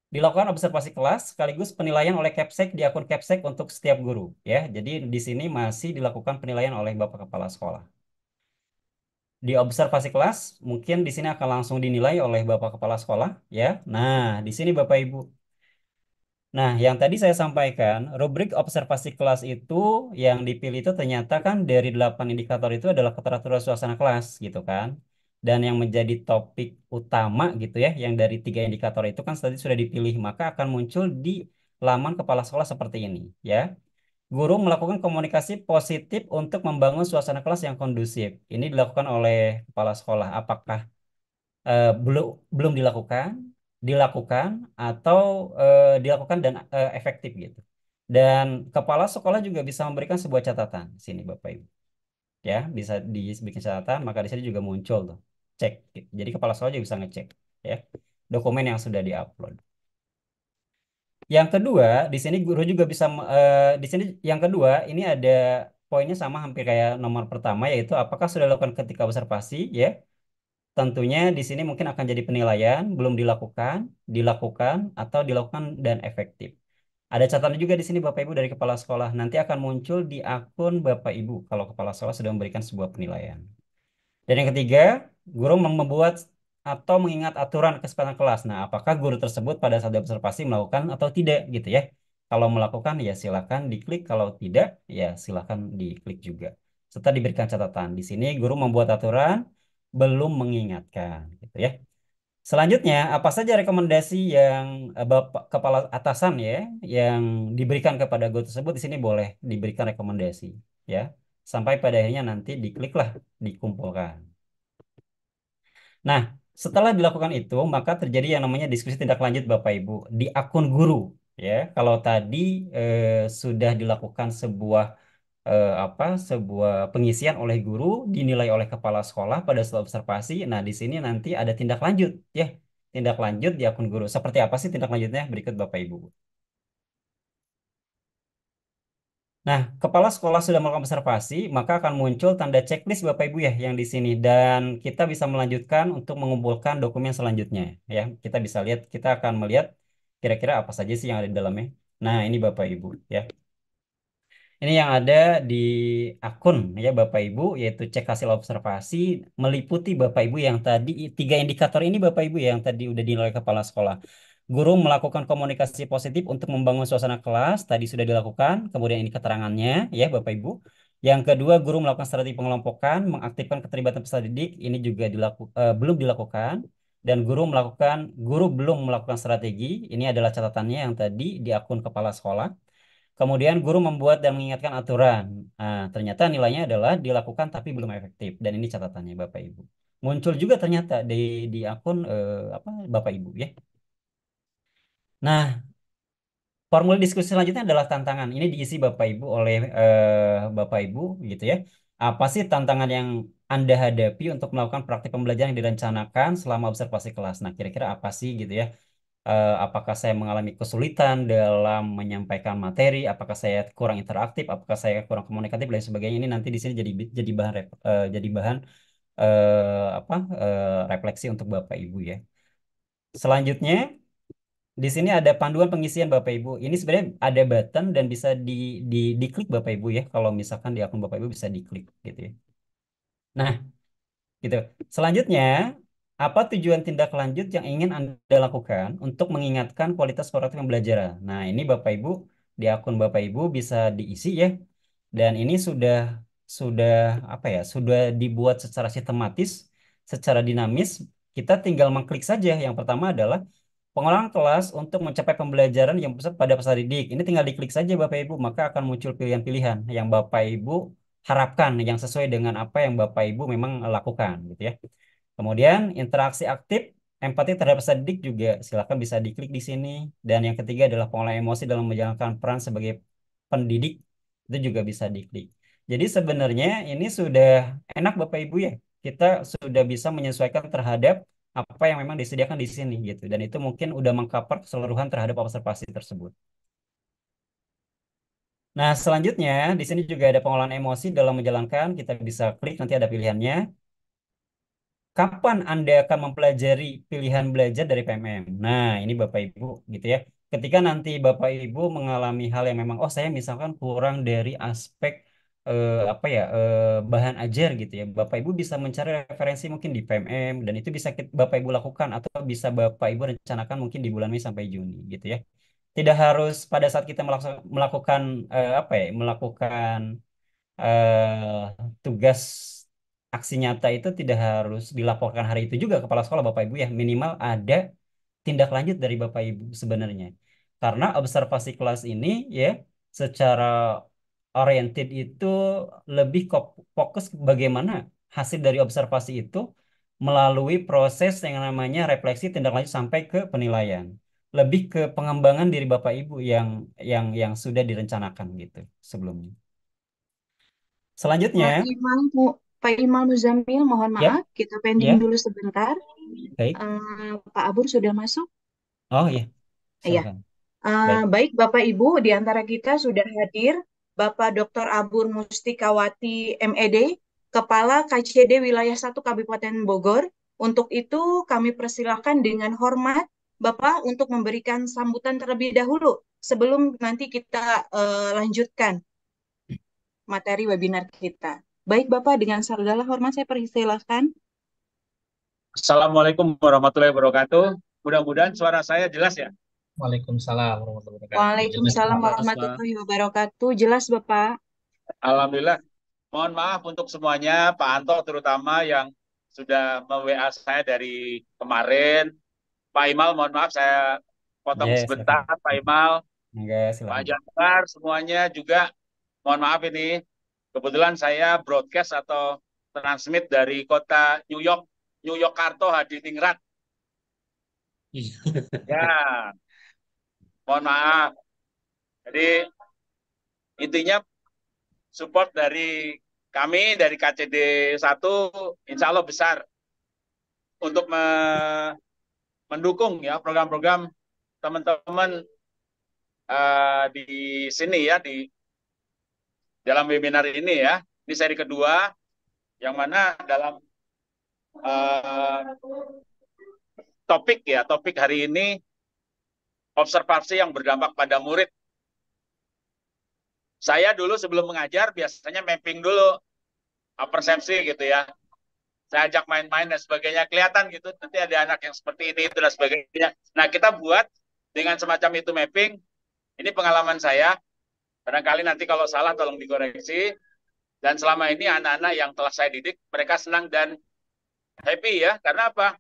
dilakukan observasi kelas sekaligus penilaian oleh Kepsek di akun Kepsek untuk setiap guru, ya. Jadi di sini masih dilakukan penilaian oleh Bapak Kepala Sekolah. Di observasi kelas mungkin di sini akan langsung dinilai oleh Bapak Kepala Sekolah, ya. Nah, di sini Bapak Ibu. Nah, yang tadi saya sampaikan, rubrik observasi kelas itu yang dipilih itu ternyata kan dari 8 indikator itu adalah keteraturan suasana kelas gitu kan. Dan yang menjadi topik utama gitu ya, yang dari 3 indikator itu kan tadi sudah dipilih, maka akan muncul di laman kepala sekolah seperti ini ya. Guru melakukan komunikasi positif untuk membangun suasana kelas yang kondusif. Ini dilakukan oleh kepala sekolah. Apakah belum belum dilakukan, dilakukan atau dilakukan dan efektif gitu. Dan kepala sekolah juga bisa memberikan sebuah catatan di sini Bapak Ibu. Ya, bisa dibikin catatan, maka di sini juga muncul tuh. Cek. Gitu. Jadi kepala sekolah juga bisa ngecek ya dokumen yang sudah diupload. Yang kedua, di sini guru juga bisa di sini yang kedua ini ada poinnya sama hampir kayak nomor pertama yaitu apakah sudah dilakukan ketika observasi ya. Tentunya di sini mungkin akan jadi penilaian, belum dilakukan, dilakukan, atau dilakukan dan efektif. Ada catatan juga di sini Bapak Ibu dari kepala sekolah. Nanti akan muncul di akun Bapak Ibu kalau kepala sekolah sudah memberikan sebuah penilaian. Dan yang ketiga, guru membuat atau mengingat aturan kesepakatan kelas. Nah, apakah guru tersebut pada saat observasi melakukan atau tidak gitu ya. Kalau melakukan ya silakan diklik, kalau tidak ya silakan diklik juga. Serta diberikan catatan. Di sini guru membuat aturan belum mengingatkan gitu ya. Selanjutnya, apa saja rekomendasi yang Bapak kepala atasan ya yang diberikan kepada guru tersebut di sini boleh diberikan rekomendasi ya. Sampai pada akhirnya nanti dikliklah, dikumpulkan. Nah, setelah dilakukan itu, maka terjadi yang namanya diskusi tindak lanjut Bapak Ibu di akun guru ya. Kalau tadi sudah dilakukan sebuah pengisian oleh guru dinilai oleh kepala sekolah pada saat observasi. Nah, di sini nanti ada tindak lanjut ya. Tindak lanjut di akun guru. Seperti apa sih tindak lanjutnya? Berikut Bapak Ibu. Nah, kepala sekolah sudah melakukan observasi, maka akan muncul tanda checklist Bapak Ibu ya yang di sini dan kita bisa melanjutkan untuk mengumpulkan dokumen selanjutnya ya. Kita bisa lihat, kita akan melihat kira-kira apa saja sih yang ada di dalamnya. Nah, ini Bapak Ibu ya. Ini yang ada di akun ya Bapak Ibu, yaitu cek hasil observasi meliputi Bapak Ibu yang tadi 3 indikator ini Bapak Ibu yang tadi udah dinilai kepala sekolah. Guru melakukan komunikasi positif untuk membangun suasana kelas, tadi sudah dilakukan. Kemudian ini keterangannya ya Bapak Ibu. Yang kedua, guru melakukan strategi pengelompokan, mengaktifkan keterlibatan peserta didik, ini juga belum dilakukan. Dan guru belum melakukan strategi, ini adalah catatannya yang tadi di akun kepala sekolah. Kemudian guru membuat dan mengingatkan aturan. Nah, ternyata nilainya adalah dilakukan tapi belum efektif. Dan ini catatannya Bapak Ibu. Muncul juga ternyata di akun Bapak Ibu ya. Nah, formulir diskusi selanjutnya adalah tantangan. Ini diisi Bapak Ibu oleh Bapak Ibu gitu ya. Apa sih tantangan yang Anda hadapi untuk melakukan praktik pembelajaran yang direncanakan selama observasi kelas? Nah, kira-kira apa sih gitu ya? Apakah saya mengalami kesulitan dalam menyampaikan materi, apakah saya kurang interaktif, apakah saya kurang komunikatif dan sebagainya. Ini nanti di sini jadi bahan refleksi untuk Bapak Ibu ya. Selanjutnya di sini ada panduan pengisian Bapak Ibu. Ini sebenarnya ada button dan bisa diklik Bapak Ibu ya. Kalau misalkan di akun Bapak Ibu bisa diklik gitu ya. Nah, gitu. Selanjutnya, apa tujuan tindak lanjut yang ingin Anda lakukan untuk mengingatkan kualitas proaktif pembelajaran? Nah, ini Bapak Ibu di akun Bapak Ibu bisa diisi ya. Dan ini sudah apa ya? Sudah dibuat secara sistematis, secara dinamis. Kita tinggal mengklik saja. Yang pertama adalah pengulangan kelas untuk mencapai pembelajaran yang pusat pada peserta didik. Ini tinggal diklik saja Bapak Ibu, maka akan muncul pilihan-pilihan yang Bapak Ibu harapkan yang sesuai dengan apa yang Bapak Ibu memang lakukan gitu ya. Kemudian interaksi aktif, empati terhadap peserta didik juga silakan bisa diklik di sini. Dan yang ketiga adalah pengolahan emosi dalam menjalankan peran sebagai pendidik itu juga bisa diklik. Jadi sebenarnya ini sudah enak Bapak Ibu ya. Kita sudah bisa menyesuaikan terhadap apa yang memang disediakan di sini gitu. Dan itu mungkin udah mengcover keseluruhan terhadap observasi tersebut. Nah, selanjutnya di sini juga ada pengolahan emosi dalam menjalankan. Kita bisa klik nanti ada pilihannya. Kapan Anda akan mempelajari pilihan belajar dari PMM? Nah, ini Bapak Ibu gitu ya. Ketika nanti Bapak Ibu mengalami hal yang memang, oh saya misalkan kurang dari aspek apa ya bahan ajar gitu ya. Bapak Ibu bisa mencari referensi mungkin di PMM dan itu bisa Bapak Ibu lakukan atau bisa Bapak Ibu rencanakan mungkin di bulan Mei sampai Juni gitu ya. Tidak harus pada saat kita melakukan apa ya, melakukan tugas aksi nyata itu tidak harus dilaporkan hari itu juga ke kepala sekolah Bapak Ibu ya. Minimal ada tindak lanjut dari Bapak Ibu sebenarnya. Karena observasi kelas ini ya secara oriented itu lebih fokus bagaimana hasil dari observasi itu melalui proses yang namanya refleksi tindak lanjut sampai ke penilaian. Lebih ke pengembangan diri Bapak Ibu yang sudah direncanakan gitu sebelumnya. Pak Selanjutnya, Imal, Pak Imal Muzamil, mohon ya, maaf, kita pending ya, dulu sebentar. baik. Pak Abur sudah masuk? Oh iya, Iya. silakan. Baik. Baik, Bapak Ibu, di antara kita sudah hadir Bapak Dr. Abur Mustikawati, MED, Kepala KCD Wilayah 1 Kabupaten Bogor. Untuk itu, kami persilahkan dengan hormat Bapak untuk memberikan sambutan terlebih dahulu sebelum nanti kita lanjutkan materi webinar kita. Baik, Bapak, dengan segala hormat saya persilahkan. Assalamualaikum warahmatullahi wabarakatuh. Mudah-mudahan suara saya jelas ya. Waalaikumsalam warahmatullahi wabarakatuh. Waalaikumsalam Jelas, Pak. warahmatullahi wabarakatuh. Jelas, Bapak. Alhamdulillah. Mohon maaf untuk semuanya, Pak Anto terutama yang sudah me-WA saya dari kemarin. Pak Imal, mohon maaf saya potong Ya, sebentar, silakan. Pak Imal. Enggak, Pak silakan. Jafar, semuanya juga mohon maaf ini. Kebetulan saya broadcast atau transmit dari kota New York, New Yorkarto Hadiningrat. Ya, mohon maaf. Jadi intinya support dari kami dari KCD 1 insya Allah besar untuk mendukung ya program-program teman-teman di sini ya di dalam webinar ini ya. Ini seri kedua yang mana dalam topik hari ini observasi yang berdampak pada murid. Saya dulu sebelum mengajar biasanya mapping dulu persepsi gitu ya. Saya ajak main-main dan sebagainya, kelihatan gitu nanti ada anak yang seperti ini itu dan sebagainya. Nah, kita buat dengan semacam itu mapping. Ini pengalaman saya, barangkali nanti kalau salah tolong dikoreksi. Dan selama ini anak-anak yang telah saya didik mereka senang dan happy ya. Karena apa?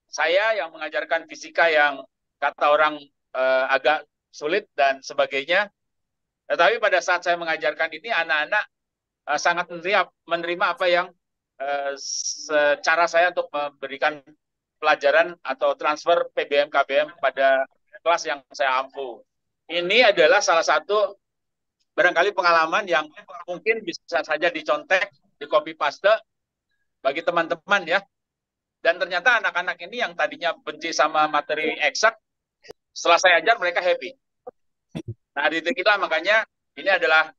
Saya yang mengajarkan fisika yang kata orang agak sulit dan sebagainya, tetapi pada saat saya mengajarkan ini anak-anak sangat menerima apa yang secara saya untuk memberikan pelajaran atau transfer PBM KBM pada kelas yang saya ampu. Ini adalah salah satu barangkali pengalaman yang mungkin bisa saja dicontek, di copy paste bagi teman-teman ya. Dan ternyata anak-anak ini yang tadinya benci sama materi eksak, setelah saya ajar mereka happy. Nah, di titik itulah makanya ini adalah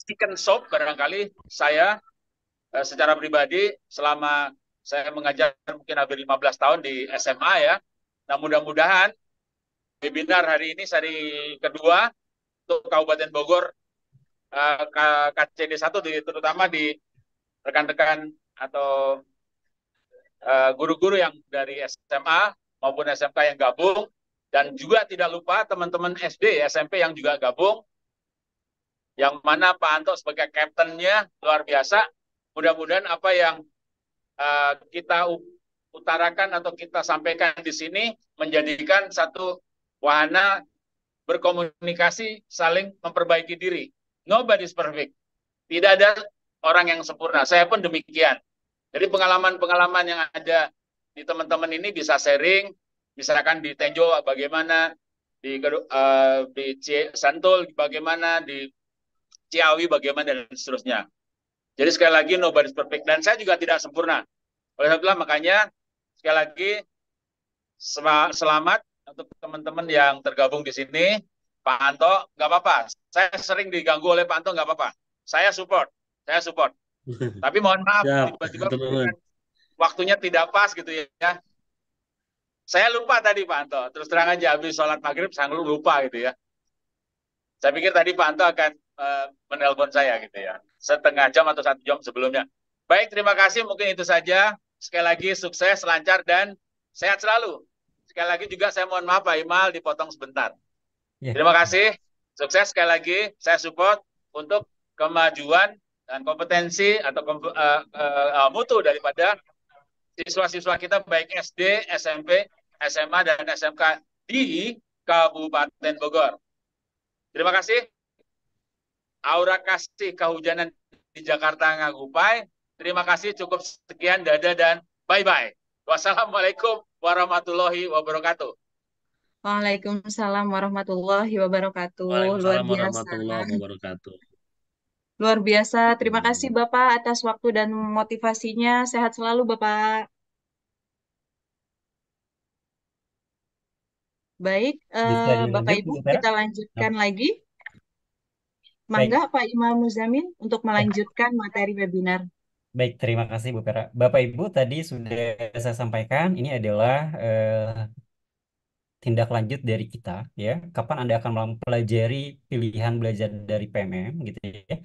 chicken soup barangkali saya secara pribadi selama saya mengajar mungkin hampir 15 tahun di SMA ya. Nah, mudah-mudahan webinar hari ini seri kedua untuk Kabupaten Bogor KCD 1 terutama di rekan-rekan atau guru-guru yang dari SMA maupun SMK yang gabung dan juga tidak lupa teman-teman SD, SMP yang juga gabung yang mana Pak Anto sebagai kaptennya luar biasa. Mudah-mudahan apa yang kita utarakan atau kita sampaikan di sini menjadikan satu wahana berkomunikasi, saling memperbaiki diri. Nobody's perfect. Tidak ada orang yang sempurna. Saya pun demikian. Jadi pengalaman-pengalaman yang ada di teman-teman ini bisa sharing, misalkan di Tenjo bagaimana, di Sentul bagaimana, di Ciawi bagaimana dan seterusnya. Jadi sekali lagi nobody's perfect dan saya juga tidak sempurna. Oleh sebab itulah makanya sekali lagi selamat untuk teman-teman yang tergabung di sini. Pak Anto, nggak apa-apa. Saya sering diganggu oleh Pak Anto, nggak apa-apa. Saya support. Tapi mohon maaf, Siap, tiba-tiba teman-teman. waktunya tidak pas gitu ya. Saya lupa tadi Pak Anto. Terus terang aja, habis sholat maghrib saya lupa gitu ya. Saya pikir tadi Pak Anto akan menelpon saya gitu ya. Setengah jam atau 1 jam sebelumnya. Baik, terima kasih. Mungkin itu saja. Sekali lagi sukses, lancar, dan sehat selalu. Sekali lagi juga saya mohon maaf Pak Imal dipotong sebentar. Ya. Terima kasih. Sukses sekali lagi. Saya support untuk kemajuan dan kompetensi atau mutu daripada siswa-siswa kita baik SD, SMP, SMA, dan SMK di Kabupaten Bogor. Terima kasih. Aura kasih kehujanan di Jakarta ngagupai. Terima kasih, cukup sekian, dadah dan bye-bye. Wassalamualaikum warahmatullahi wabarakatuh. Waalaikumsalam warahmatullahi wabarakatuh. Luar Waalaikumsalam biasa. warahmatullahi wabarakatuh. Luar biasa. Terima kasih Bapak atas waktu dan motivasinya. Sehat selalu Bapak. Baik, Bisa Bapak dilanjut, Ibu, Bu Tera? kita lanjutkan lagi. Mangga Pak Imam Muzamin untuk melanjutkan materi webinar. Baik, terima kasih Bu Vera. Bapak Ibu tadi sudah saya sampaikan ini adalah tindak lanjut dari kita ya. Kapan Anda akan mempelajari pilihan belajar dari PMM gitu ya.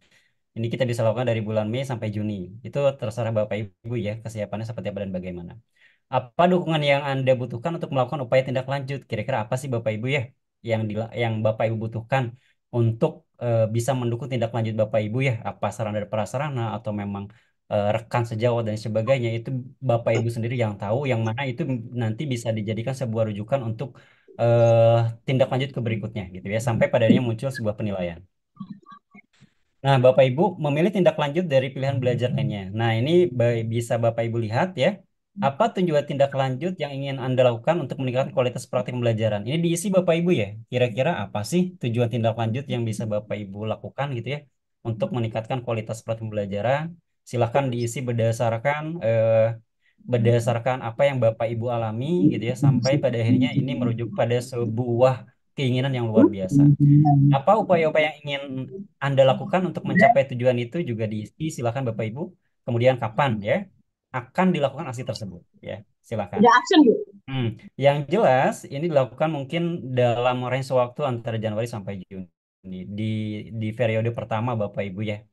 Ini kita bisa lakukan dari bulan Mei sampai Juni. Itu terserah Bapak Ibu ya kesiapannya seperti apa dan bagaimana. Apa dukungan yang Anda butuhkan untuk melakukan upaya tindak lanjut? Kira-kira apa sih Bapak Ibu ya yang Bapak Ibu butuhkan untuk bisa mendukung tindak lanjut Bapak Ibu ya? Apa sarana dan prasarana atau memang rekan sejawat dan sebagainya itu Bapak Ibu sendiri yang tahu yang mana itu nanti bisa dijadikan sebuah rujukan untuk tindak lanjut ke berikutnya gitu ya sampai padanya muncul sebuah penilaian. Nah, Bapak Ibu memilih tindak lanjut dari pilihan belajar lainnya. Nah, ini bisa Bapak Ibu lihat ya. Apa tujuan tindak lanjut yang ingin Anda lakukan untuk meningkatkan kualitas praktik pembelajaran? Ini diisi Bapak Ibu ya. Kira-kira apa sih tujuan tindak lanjut yang bisa Bapak Ibu lakukan gitu ya untuk meningkatkan kualitas praktik pembelajaran? Silahkan diisi berdasarkan apa yang Bapak Ibu alami gitu ya sampai pada akhirnya ini merujuk pada sebuah keinginan yang luar biasa. Apa upaya-upaya yang ingin Anda lakukan untuk mencapai tujuan itu juga diisi, silakan Bapak Ibu. Kemudian kapan ya akan dilakukan aksi tersebut ya, silakan. Ada action Bu. Yang jelas ini dilakukan mungkin dalam range waktu antara Januari sampai Juni di periode pertama Bapak Ibu ya.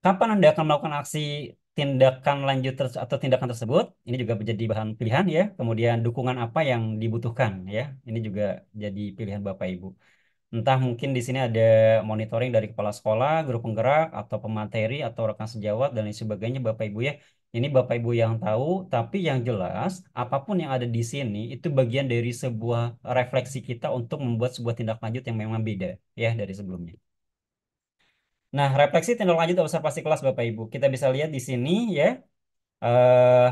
Kapan Anda akan melakukan aksi tindakan lanjut atau tindakan tersebut? Ini juga menjadi bahan pilihan ya. Kemudian dukungan apa yang dibutuhkan ya. Ini juga jadi pilihan Bapak Ibu. Entah mungkin di sini ada monitoring dari kepala sekolah, guru penggerak, atau pemateri, atau rekan sejawat, dan lain sebagainya Bapak Ibu ya. Ini Bapak Ibu yang tahu, tapi yang jelas apapun yang ada di sini itu bagian dari sebuah refleksi kita untuk membuat sebuah tindak lanjut yang memang beda ya dari sebelumnya. Nah, refleksi tindak lanjut observasi kelas Bapak Ibu. Kita bisa lihat di sini ya.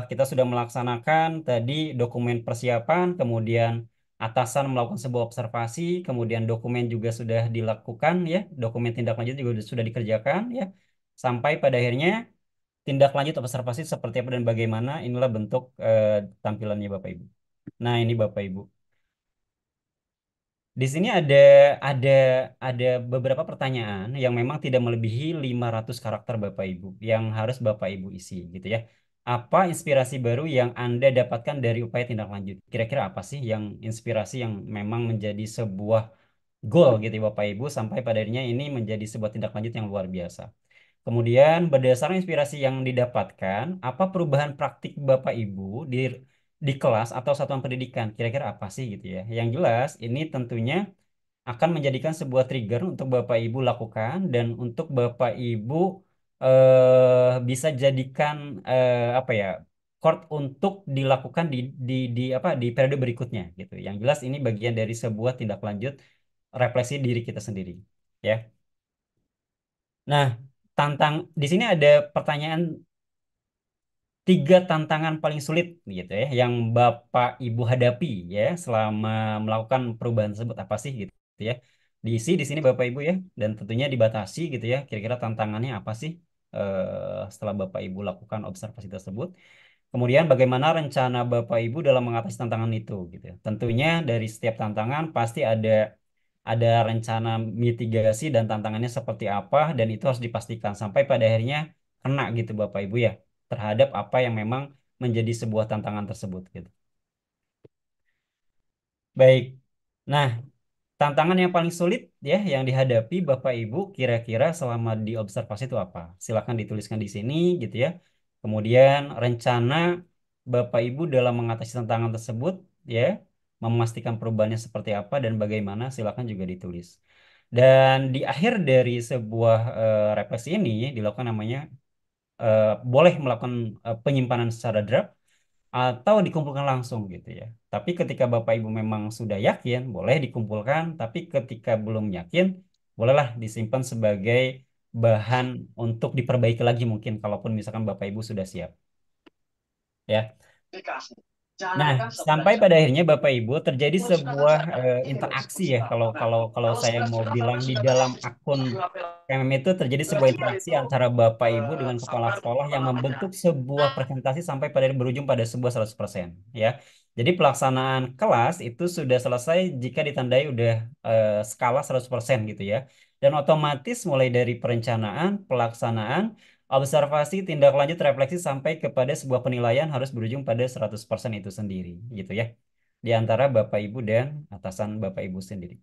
Kita sudah melaksanakan tadi dokumen persiapan, kemudian atasan melakukan sebuah observasi, kemudian dokumen juga sudah dilakukan ya, dokumen tindak lanjut juga sudah dikerjakan ya, sampai pada akhirnya tindak lanjut observasi seperti apa dan bagaimana, inilah bentuk tampilannya Bapak Ibu. Nah, ini Bapak Ibu. Di sini ada ada beberapa pertanyaan yang memang tidak melebihi 500 karakter Bapak Ibu yang harus Bapak Ibu isi gitu ya. Apa inspirasi baru yang Anda dapatkan dari upaya tindak lanjut? Kira-kira apa sih yang inspirasi yang memang menjadi sebuah goal gitu ya Bapak Ibu sampai pada akhirnya ini menjadi sebuah tindak lanjut yang luar biasa. Kemudian berdasarkan inspirasi yang didapatkan, apa perubahan praktik Bapak Ibu di kelas atau satuan pendidikan? Kira-kira apa sih gitu ya? Yang jelas ini tentunya akan menjadikan sebuah trigger untuk Bapak Ibu lakukan dan untuk Bapak Ibu bisa jadikan apa ya? Chord untuk dilakukan di periode berikutnya gitu. Yang jelas ini bagian dari sebuah tindak lanjut refleksi diri kita sendiri, ya. Nah, di sini ada pertanyaan 3 tantangan paling sulit gitu ya yang Bapak Ibu hadapi ya selama melakukan perubahan tersebut apa sih gitu ya. diisi di sini Bapak Ibu ya, dan tentunya dibatasi gitu ya. Kira-kira tantangannya apa sih setelah Bapak Ibu lakukan observasi tersebut? Kemudian bagaimana rencana Bapak Ibu dalam mengatasi tantangan itu gitu ya. Tentunya dari setiap tantangan pasti ada rencana mitigasi dan tantangannya seperti apa dan itu harus dipastikan sampai pada akhirnya kena gitu Bapak Ibu ya terhadap apa yang memang menjadi sebuah tantangan tersebut gitu. Baik. Nah, tantangan yang paling sulit ya yang dihadapi Bapak Ibu kira-kira selama di observasi itu apa? Silakan dituliskan di sini gitu ya. Kemudian rencana Bapak Ibu dalam mengatasi tantangan tersebut ya, memastikan perubahannya seperti apa dan bagaimana silakan juga ditulis. Dan di akhir dari sebuah refleksi ini dilakukan namanya boleh melakukan penyimpanan secara draft atau dikumpulkan langsung gitu ya. Tapi ketika Bapak Ibu memang sudah yakin, boleh dikumpulkan, tapi ketika belum yakin, bolehlah disimpan sebagai bahan untuk diperbaiki lagi mungkin kalaupun misalkan Bapak Ibu sudah siap. Ya. Nah, sampai pada akhirnya Bapak Ibu terjadi sebuah interaksi ya. Kalau saya mau bilang di dalam akun KMM itu terjadi sebuah interaksi antara Bapak Ibu dengan kepala sekolah yang membentuk sebuah presentasi sampai pada berujung pada sebuah 100% ya. Jadi pelaksanaan kelas itu sudah selesai jika ditandai udah skala 100% gitu ya. Dan otomatis mulai dari perencanaan, pelaksanaan, observasi, tindak lanjut, refleksi sampai kepada sebuah penilaian harus berujung pada 100% itu sendiri, gitu ya. Di antara Bapak Ibu dan atasan Bapak Ibu sendiri.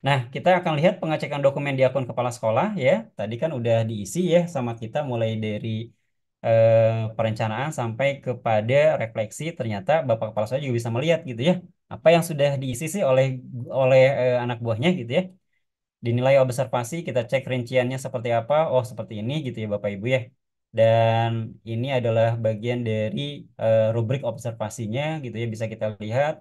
Nah, kita akan lihat pengecekan dokumen di akun kepala sekolah ya. Tadi kan udah diisi ya sama kita mulai dari perencanaan sampai kepada refleksi. Ternyata Bapak kepala sekolah juga bisa melihat gitu ya. Apa yang sudah diisi sih oleh anak buahnya gitu ya. Dinilai observasi, kita cek rinciannya seperti apa. Oh, seperti ini gitu ya Bapak Ibu ya. Dan ini adalah bagian dari rubrik observasinya gitu ya. Bisa kita lihat,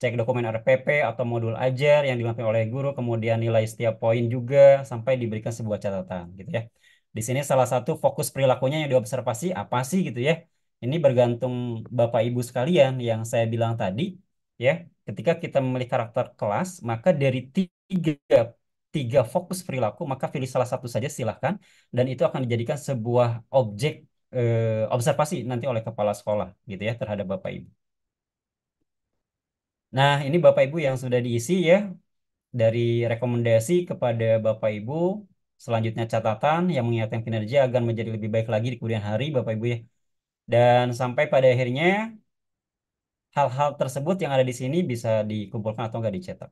cek dokumen RPP atau modul ajar yang dilakukan oleh guru, kemudian nilai setiap poin juga sampai diberikan sebuah catatan gitu ya. Di sini salah satu fokus perilakunya yang diobservasi apa sih gitu ya. Ini bergantung Bapak Ibu sekalian yang saya bilang tadi ya. Ketika kita memilih karakter kelas, maka dari tiga fokus perilaku, maka pilih salah satu saja silahkan, dan itu akan dijadikan sebuah objek observasi nanti oleh kepala sekolah gitu ya terhadap Bapak Ibu. Nah, ini Bapak Ibu yang sudah diisi ya dari rekomendasi kepada Bapak Ibu. Selanjutnya catatan yang mengingatkan kinerja agar menjadi lebih baik lagi di kemudian hari Bapak Ibu ya. Dan sampai pada akhirnya hal-hal tersebut yang ada di sini bisa dikumpulkan atau enggak dicetak.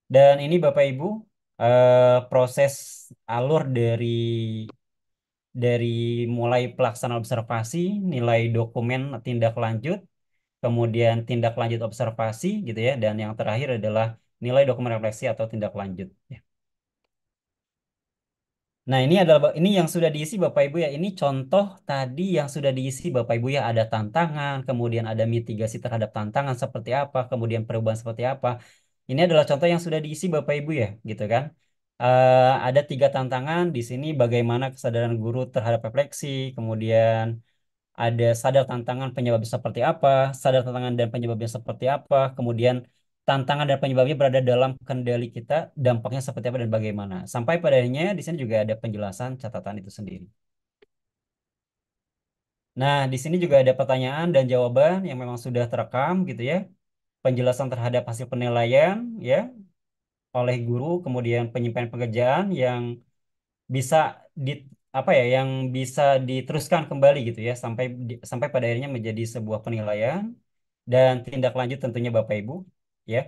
Dan ini Bapak Ibu proses alur dari mulai pelaksanaan observasi, nilai dokumen tindak lanjut, kemudian tindak lanjut observasi gitu ya, dan yang terakhir adalah nilai dokumen refleksi atau tindak lanjut. Ya. Nah, ini yang sudah diisi Bapak Ibu ya. Ini contoh tadi yang sudah diisi Bapak Ibu ya. Ada tantangan, kemudian ada mitigasi terhadap tantangan seperti apa, kemudian perubahan seperti apa. Ini adalah contoh yang sudah diisi Bapak Ibu ya, gitu kan. Ada 3 tantangan di sini bagaimana kesadaran guru terhadap refleksi, kemudian ada sadar tantangan penyebabnya seperti apa, sadar tantangan dan penyebabnya seperti apa, kemudian tantangan dan penyebabnya berada dalam kendali kita, dampaknya seperti apa dan bagaimana. Sampai pada akhirnya di sini juga ada penjelasan catatan itu sendiri. Nah, di sini juga ada pertanyaan dan jawaban yang memang sudah terekam gitu ya. Penjelasan terhadap hasil penilaian ya oleh guru, kemudian penyimpanan pekerjaan yang bisa di apa ya yang bisa diteruskan kembali gitu ya sampai pada akhirnya menjadi sebuah penilaian dan tindak lanjut tentunya Bapak Ibu ya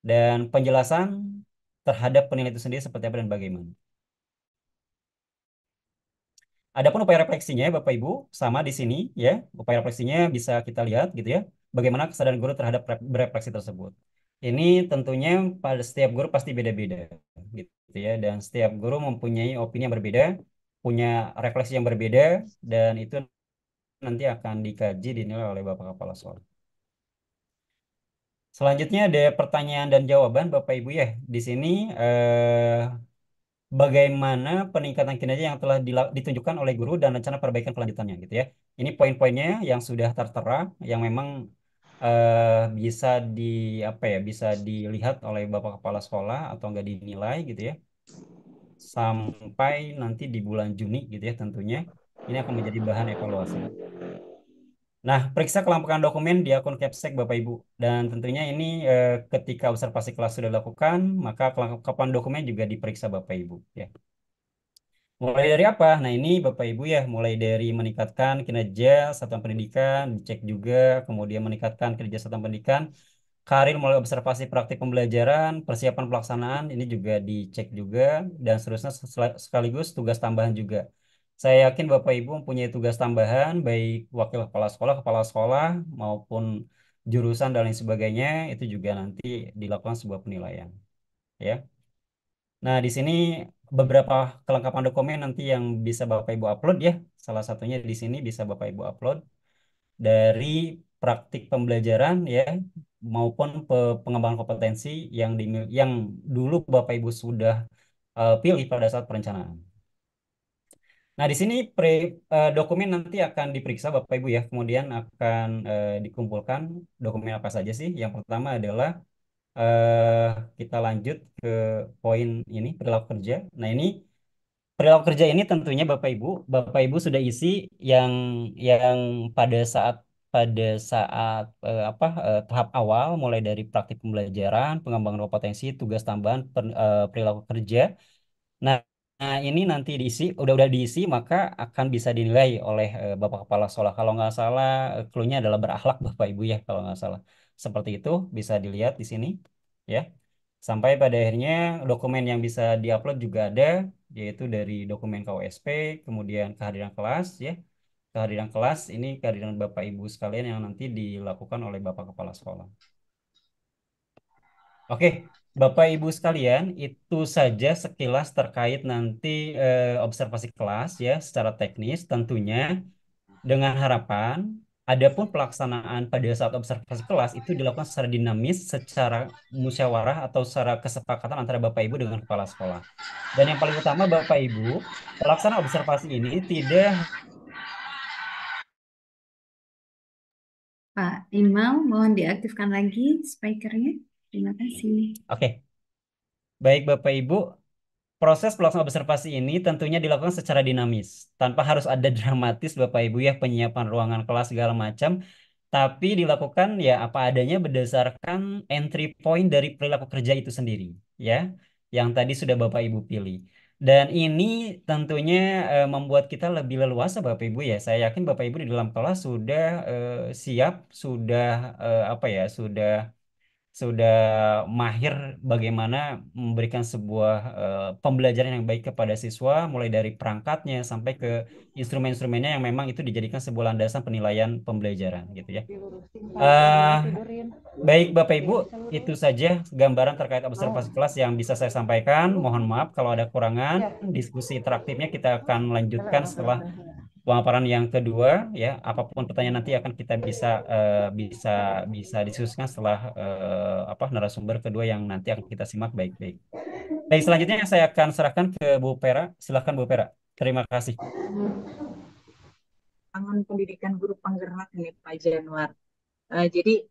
dan penjelasan terhadap penilaian itu sendiri seperti apa dan bagaimana. Adapun upaya refleksinya Bapak Ibu sama di sini ya. Upaya refleksinya bisa kita lihat gitu ya. Bagaimana kesadaran guru terhadap berefleksi tersebut. Ini tentunya pada setiap guru pasti beda-beda gitu ya dan setiap guru mempunyai opini yang berbeda, punya refleksi yang berbeda dan itu nanti akan dikaji dinilai oleh Bapak Kepala Sekolah. Selanjutnya ada pertanyaan dan jawaban Bapak Ibu ya. Di sini bagaimana peningkatan kinerja yang telah ditunjukkan oleh guru dan rencana perbaikan kelanjutannya gitu ya. Ini poin-poinnya yang sudah tertera yang memang bisa di apa ya, bisa dilihat oleh Bapak Kepala Sekolah atau enggak dinilai gitu ya, sampai nanti di bulan Juni gitu ya tentunya ini akan menjadi bahan evaluasi. Nah, periksa kelengkapan dokumen di akun Capsek Bapak Ibu. Dan tentunya ini ketika observasi kelas sudah dilakukan, maka kelengkapan dokumen juga diperiksa Bapak Ibu ya. Mulai dari apa? Nah, ini Bapak Ibu ya, mulai dari meningkatkan kinerja satuan pendidikan, dicek juga, kemudian meningkatkan kinerja satuan pendidikan, karir mulai observasi praktik pembelajaran, persiapan pelaksanaan, ini juga dicek juga, dan seterusnya sekaligus tugas tambahan juga. Saya yakin Bapak Ibu mempunyai tugas tambahan, baik wakil kepala sekolah, maupun jurusan dan lain sebagainya, itu juga nanti dilakukan sebuah penilaian. Ya. Nah, di sini beberapa kelengkapan dokumen nanti yang bisa Bapak Ibu upload ya. Salah satunya di sini bisa Bapak Ibu upload dari praktik pembelajaran ya maupun pengembangan kompetensi yang dulu Bapak Ibu sudah pilih pada saat perencanaan. Nah, di sini dokumen nanti akan diperiksa Bapak Ibu ya. Kemudian akan dikumpulkan dokumen apa saja sih? Yang pertama adalah eh kita lanjut ke poin ini perilaku kerja. Nah, ini perilaku kerja ini tentunya Bapak Ibu sudah isi yang yang pada saat tahap awal mulai dari praktik pembelajaran, pengembangan kompetensi, tugas tambahan, perilaku kerja. Nah, ini nanti udah diisi maka akan bisa dinilai oleh Bapak Kepala Sekolah. Kalau nggak salah, clue-nya adalah berakhlak Bapak Ibu ya kalau nggak salah. Seperti itu bisa dilihat di sini ya. Sampai pada akhirnya dokumen yang bisa diupload juga ada, yaitu dari dokumen KWSP, kemudian kehadiran kelas ya. Kehadiran kelas ini kehadiran Bapak Ibu sekalian yang nanti dilakukan oleh Bapak Kepala Sekolah. Oke, Bapak Ibu sekalian, itu saja sekilas terkait nanti observasi kelas ya secara teknis tentunya dengan harapan adapun pelaksanaan pada saat observasi kelas itu dilakukan secara dinamis, secara musyawarah atau secara kesepakatan antara Bapak Ibu dengan kepala sekolah. Dan yang paling utama Bapak Ibu, pelaksanaan observasi ini tidak. Pak Imal, mohon diaktifkan lagi speakernya. Terima kasih. Oke, baik Bapak Ibu. Proses pelaksanaan observasi ini tentunya dilakukan secara dinamis, tanpa harus ada dramatis Bapak Ibu ya, penyiapan ruangan kelas segala macam, tapi dilakukan ya apa adanya berdasarkan entry point dari perilaku kerja itu sendiri, ya, yang tadi sudah Bapak Ibu pilih. Dan ini tentunya membuat kita lebih leluasa Bapak Ibu ya. Saya yakin Bapak Ibu di dalam kelas sudah siap, sudah apa ya, sudah mahir bagaimana memberikan sebuah pembelajaran yang baik kepada siswa, mulai dari perangkatnya sampai ke instrumen-instrumennya yang memang itu dijadikan sebuah landasan penilaian pembelajaran gitu ya. Baik Bapak Ibu, itu saja gambaran terkait observasi kelas yang bisa saya sampaikan. Mohon maaf kalau ada kurangan. Diskusi interaktifnya kita akan lanjutkan setelah pemaparan yang kedua ya. Apapun pertanyaan nanti akan kita bisa diskusikan setelah narasumber kedua yang nanti akan kita simak baik-baik. Baik, selanjutnya saya akan serahkan ke Bu Pera. Silakan Bu Pera. Terima kasih. Tangan pendidikan guru penggerak ini Pak Januar. Jadi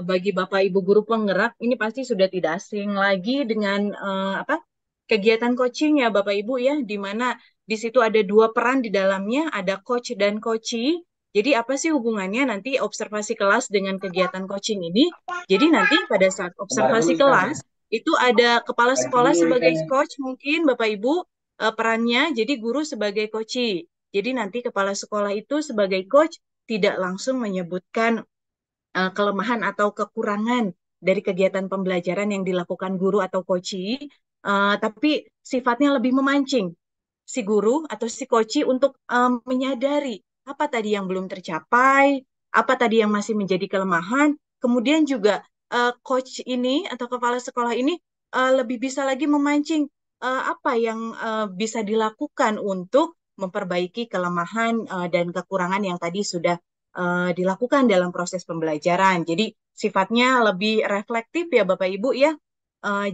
bagi Bapak Ibu guru penggerak ini pasti sudah tidak asing lagi dengan kegiatan coaching ya Bapak Ibu ya, di mana di situ ada dua peran di dalamnya, ada coach dan coachee. Jadi apa sih hubungannya nanti observasi kelas dengan kegiatan coaching ini? Jadi nanti pada saat observasi kelas itu ada kepala sekolah sebagai coach mungkin Bapak Ibu perannya, jadi guru sebagai coachee. Jadi nanti kepala sekolah itu sebagai coach tidak langsung menyebutkan kelemahan atau kekurangan dari kegiatan pembelajaran yang dilakukan guru atau coachee, tapi sifatnya lebih memancing si guru atau si coachee untuk menyadari apa tadi yang belum tercapai, apa tadi yang masih menjadi kelemahan, kemudian juga coach ini atau kepala sekolah ini lebih bisa lagi memancing apa yang bisa dilakukan untuk memperbaiki kelemahan dan kekurangan yang tadi sudah dilakukan dalam proses pembelajaran. Jadi sifatnya lebih reflektif ya Bapak Ibu ya.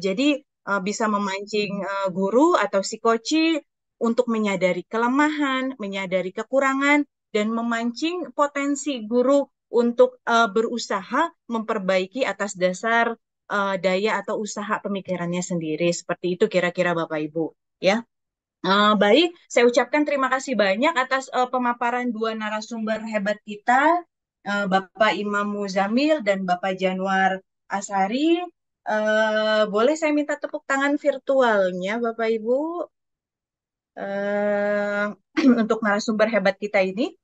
Jadi bisa memancing guru atau si coachee untuk menyadari kelemahan, menyadari kekurangan, dan memancing potensi guru untuk berusaha memperbaiki atas dasar daya atau usaha pemikirannya sendiri. Seperti itu kira-kira Bapak Ibu, ya. Baik, saya ucapkan terima kasih banyak atas pemaparan dua narasumber hebat kita, Bapak Imam Muzamil dan Bapak Januar Asari. Boleh saya minta tepuk tangan virtualnya, Bapak Ibu, untuk narasumber hebat kita ini.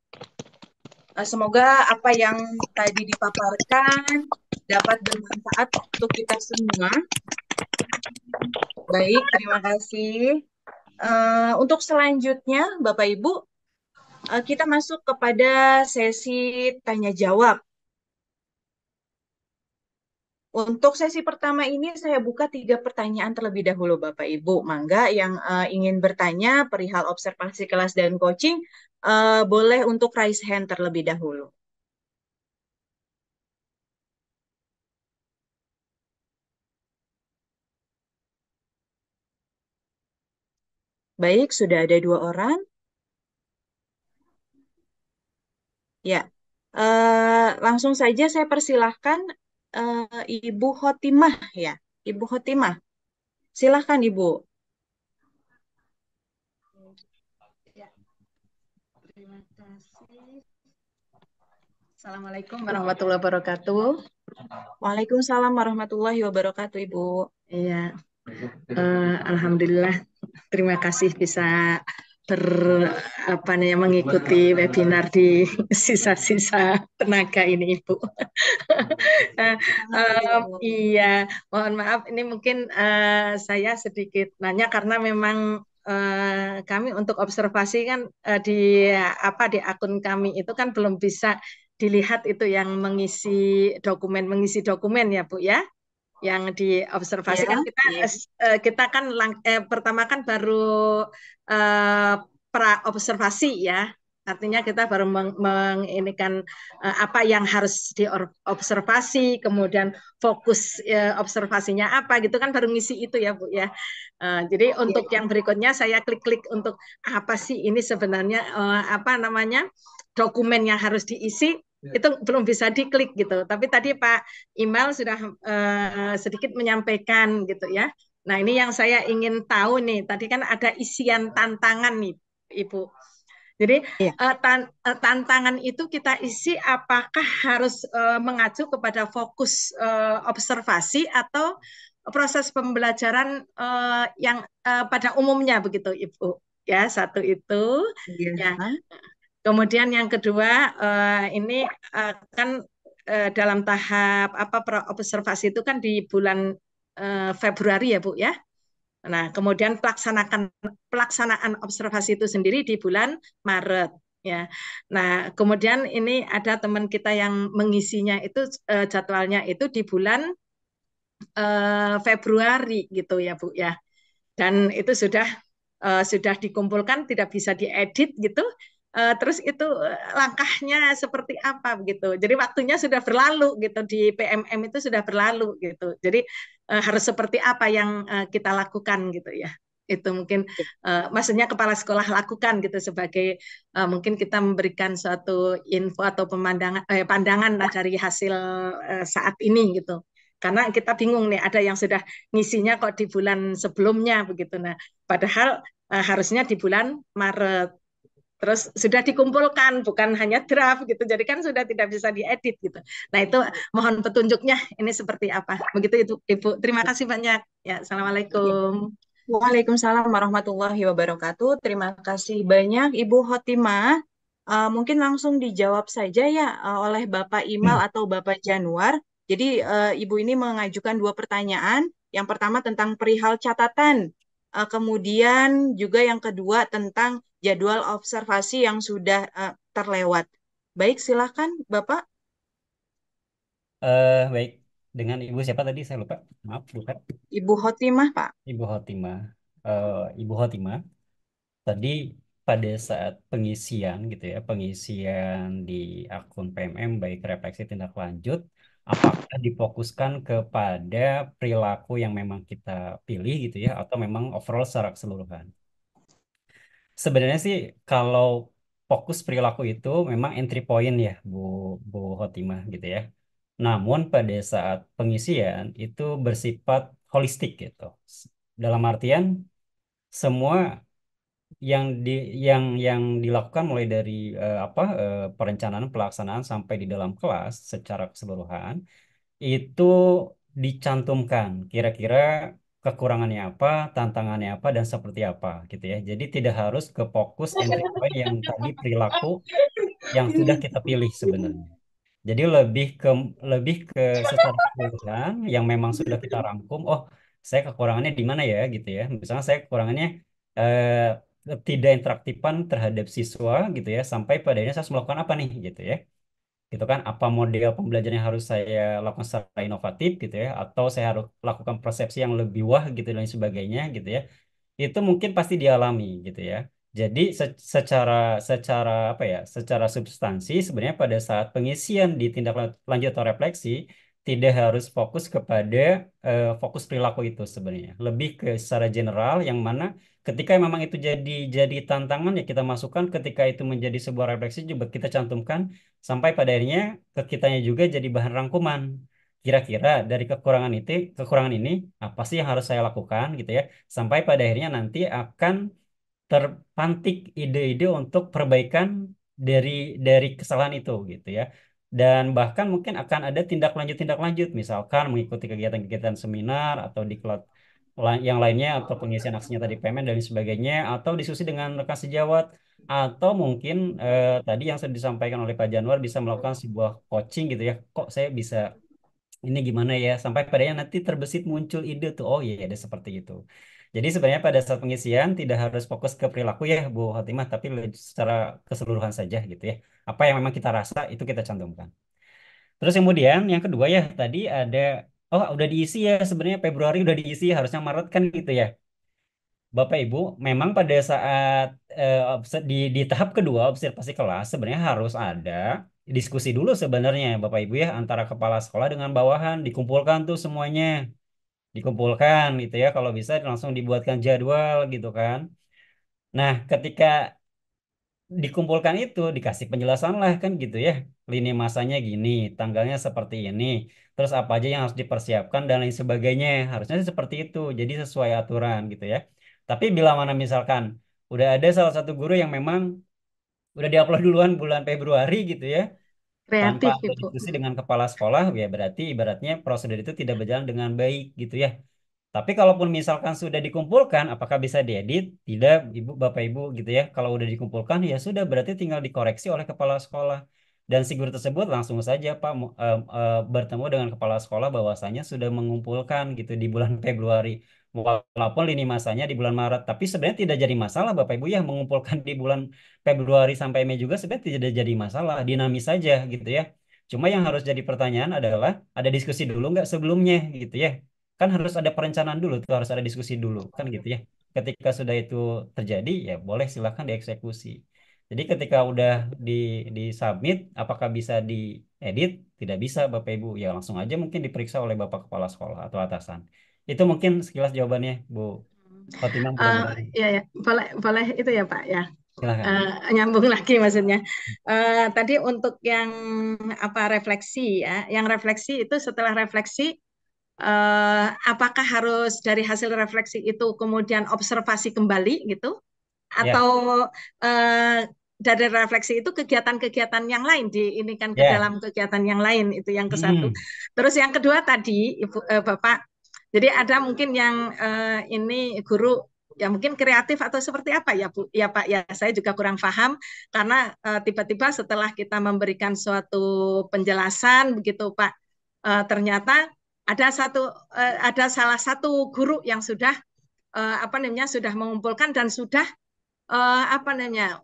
Semoga apa yang tadi dipaparkan dapat bermanfaat untuk kita semua. Baik, terima kasih. Untuk selanjutnya, Bapak Ibu, kita masuk kepada sesi tanya jawab. Untuk sesi pertama ini saya buka 3 pertanyaan terlebih dahulu Bapak Ibu. Mangga yang ingin bertanya perihal observasi kelas dan coaching, boleh untuk raise hand terlebih dahulu. Baik, sudah ada 2 orang. Ya, langsung saja saya persilahkan Ibu Khotimah ya. Ibu Khotimah, silahkan Ibu. Ya, terima kasih. Assalamualaikum warahmatullahi wabarakatuh. Waalaikumsalam warahmatullahi wabarakatuh, Ibu. Iya, Alhamdulillah. Terima kasih bisa mengikuti webinar di sisa-sisa tenaga ini, Ibu. Iya, mohon maaf. Ini mungkin saya sedikit nanya karena memang kami untuk observasi kan di akun kami itu kan belum bisa dilihat itu yang mengisi dokumen ya Bu ya, yang diobservasi kan kita kan pertama kan baru pra observasi ya. Artinya kita baru menginikan apa yang harus diobservasi, kemudian fokus observasinya apa gitu kan baru ngisi itu ya Bu ya. Jadi untuk yang berikutnya saya klik-klik untuk apa sih ini sebenarnya dokumen yang harus diisi itu belum bisa diklik gitu. Tapi tadi Pak Imal sudah sedikit menyampaikan gitu ya. Nah ini yang saya ingin tahu nih. Tadi kan ada isian tantangan nih Ibu. Jadi tantangan itu kita isi apakah harus mengacu kepada fokus observasi atau proses pembelajaran yang pada umumnya begitu Ibu. Ya, satu itu. Ya. Kemudian yang kedua ini kan dalam tahap observasi itu kan di bulan Februari ya Bu ya. Nah, kemudian pelaksanaan observasi itu sendiri di bulan Maret ya. Nah, kemudian ini ada teman kita yang mengisinya itu jadwalnya itu di bulan Februari gitu ya Bu ya. Dan itu sudah dikumpulkan tidak bisa diedit gitu. Terus itu langkahnya seperti apa begitu. Jadi waktunya sudah berlalu gitu di PMM itu sudah berlalu gitu. Jadi harus seperti apa yang kita lakukan gitu ya. Itu mungkin maksudnya kepala sekolah lakukan gitu sebagai mungkin kita memberikan suatu info atau pandangan lah dari hasil saat ini gitu. Karena kita bingung nih ada yang sudah ngisinya kok di bulan sebelumnya begitu. Nah, padahal harusnya di bulan Maret. Terus sudah dikumpulkan, bukan hanya draft gitu. Jadi kan sudah tidak bisa diedit gitu. Nah itu mohon petunjuknya ini seperti apa. Begitu itu Ibu. Terima kasih banyak. Ya, Assalamualaikum. Waalaikumsalam warahmatullahi wabarakatuh. Terima kasih banyak Ibu Khotimah. Mungkin langsung dijawab saja ya oleh Bapak Imal atau Bapak Januar. Jadi Ibu ini mengajukan 2 pertanyaan. Yang pertama tentang perihal catatan. Kemudian juga yang kedua tentang jadwal observasi yang sudah terlewat. Baik, silakan Bapak. Baik, dengan Ibu siapa tadi? Saya lupa. Maaf, bukan. Ibu Khotimah, Pak. Ibu Khotimah. Ibu Khotimah, tadi pada saat pengisian gitu ya, pengisian di akun PMM baik refleksi tindak lanjut, apakah difokuskan kepada perilaku yang memang kita pilih gitu ya, atau memang overall secara keseluruhan? Sebenarnya sih kalau fokus perilaku itu memang entry point ya Bu Bu Hotimah gitu ya. Namun pada saat pengisian itu bersifat holistik gitu. Dalam artian semua yang dilakukan mulai dari perencanaan pelaksanaan sampai di dalam kelas secara keseluruhan itu dicantumkan kira-kira kekurangannya apa, tantangannya apa, dan seperti apa gitu ya. Jadi tidak harus ke fokus entry point yang tadi perilaku yang sudah kita pilih sebenarnya. Jadi lebih ke secara keseluruhan yang memang sudah kita rangkum. Oh, saya kekurangannya di mana ya gitu ya. Misalnya saya kekurangannya tidak interaktifan terhadap siswa gitu ya. Sampai pada akhirnya saya harus melakukan apa nih gitu ya. Gitu kan? Apa model pembelajaran yang harus saya lakukan secara inovatif gitu ya. Atau saya harus lakukan persepsi yang lebih wah gitu dan sebagainya gitu ya, itu mungkin pasti dialami gitu ya. Jadi secara secara apa ya, secara substansi sebenarnya pada saat pengisian di tindak lanjut atau refleksi tidak harus fokus kepada fokus perilaku itu sebenarnya. Lebih ke secara general yang mana ketika memang itu jadi tantangan ya kita masukkan, ketika itu menjadi sebuah refleksi juga kita cantumkan sampai pada akhirnya ke kitanya juga jadi bahan rangkuman. Kira-kira dari kekurangan ini apa sih yang harus saya lakukan gitu ya, sampai pada akhirnya nanti akan terpantik ide-ide untuk perbaikan dari kesalahan itu gitu ya. Dan bahkan mungkin akan ada tindak lanjut misalkan mengikuti kegiatan-kegiatan seminar atau di yang lainnya atau pengisian aksinya tadi payment dan sebagainya, atau diskusi dengan rekan sejawat, atau mungkin tadi yang sudah disampaikan oleh Pak Januar bisa melakukan sebuah coaching gitu ya, kok saya bisa ini gimana ya, sampai padanya nanti terbesit muncul ide tuh, oh iya ada seperti itu. Jadi sebenarnya pada saat pengisian tidak harus fokus ke perilaku ya Bu Fatimah, tapi secara keseluruhan saja gitu ya. Apa yang memang kita rasa itu kita cantumkan. Terus kemudian yang kedua ya tadi ada, oh udah diisi ya sebenarnya Februari udah diisi, harusnya Maret kan gitu ya. Bapak Ibu, memang pada saat di tahap kedua observasi kelas sebenarnya harus ada diskusi dulu sebenarnya Bapak Ibu ya, antara kepala sekolah dengan bawahan, dikumpulkan tuh semuanya, dikumpulkan gitu ya, kalau bisa langsung dibuatkan jadwal gitu kan. Nah, ketika dikumpulkan itu dikasih penjelasan lah kan gitu ya, lini masanya gini, tanggalnya seperti ini, terus apa aja yang harus dipersiapkan dan lain sebagainya, harusnya sih seperti itu, jadi sesuai aturan gitu ya. Tapi bila mana misalkan udah ada salah satu guru yang memang udah diupload duluan bulan Februari gitu ya, tanpa Kreatif ada Ibu. diskusi dengan kepala sekolah, ya berarti ibaratnya prosedur itu tidak berjalan dengan baik gitu ya. Tapi kalaupun misalkan sudah dikumpulkan, apakah bisa diedit? Tidak, Ibu, Bapak Ibu gitu ya. Kalau udah dikumpulkan, ya sudah berarti tinggal dikoreksi oleh kepala sekolah. Dan si guru tersebut langsung saja Pak bertemu dengan kepala sekolah bahwasanya sudah mengumpulkan gitu di bulan Februari. Walaupun lini masanya di bulan Maret. Tapi sebenarnya tidak jadi masalah Bapak Ibu ya, mengumpulkan di bulan Februari sampai Mei juga sebenarnya tidak jadi masalah. Dinamis saja gitu ya. Cuma yang harus jadi pertanyaan adalah ada diskusi dulu nggak sebelumnya gitu ya, kan harus ada perencanaan dulu tuh, harus ada diskusi dulu kan gitu ya. Ketika sudah itu terjadi ya boleh silakan dieksekusi. Jadi ketika udah di submit, apakah bisa diedit? Tidak bisa Bapak Ibu, ya langsung aja mungkin diperiksa oleh Bapak Kepala Sekolah atau atasan. Itu mungkin sekilas jawabannya Bu Fatimah, mudah-mudahan. Ya, ya, boleh, boleh itu ya Pak ya. Silakan. Nyambung lagi maksudnya. Tadi untuk yang apa refleksi ya, yang refleksi itu setelah refleksi, apakah harus dari hasil refleksi itu kemudian observasi kembali gitu, atau dari refleksi itu kegiatan-kegiatan yang lain ini kan ke dalam kegiatan yang lain, itu yang ke satu. Terus yang kedua tadi Ibu Bapak, jadi ada mungkin yang ini guru ya mungkin kreatif atau seperti apa ya Bu? Ya Pak, ya saya juga kurang paham karena tiba-tiba setelah kita memberikan suatu penjelasan begitu Pak, ternyata ada salah satu guru yang sudah apa namanya sudah mengumpulkan dan sudah apa namanya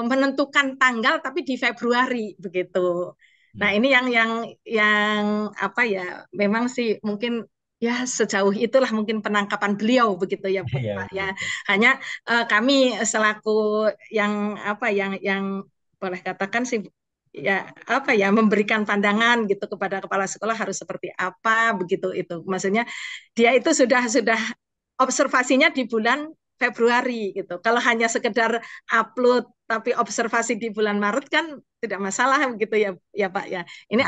menentukan tanggal tapi di Februari begitu. Nah, ini yang apa ya, memang sih mungkin ya sejauh itulah mungkin penangkapan beliau begitu ya Bu, Pak ya. Hanya kami selaku yang apa yang boleh katakan sih ya apa ya memberikan pandangan gitu kepada kepala sekolah harus seperti apa begitu itu. Maksudnya dia itu sudah observasinya di bulan Februari gitu. Kalau hanya sekedar upload tapi observasi di bulan Maret kan tidak masalah gitu ya, ya Pak ya. Ini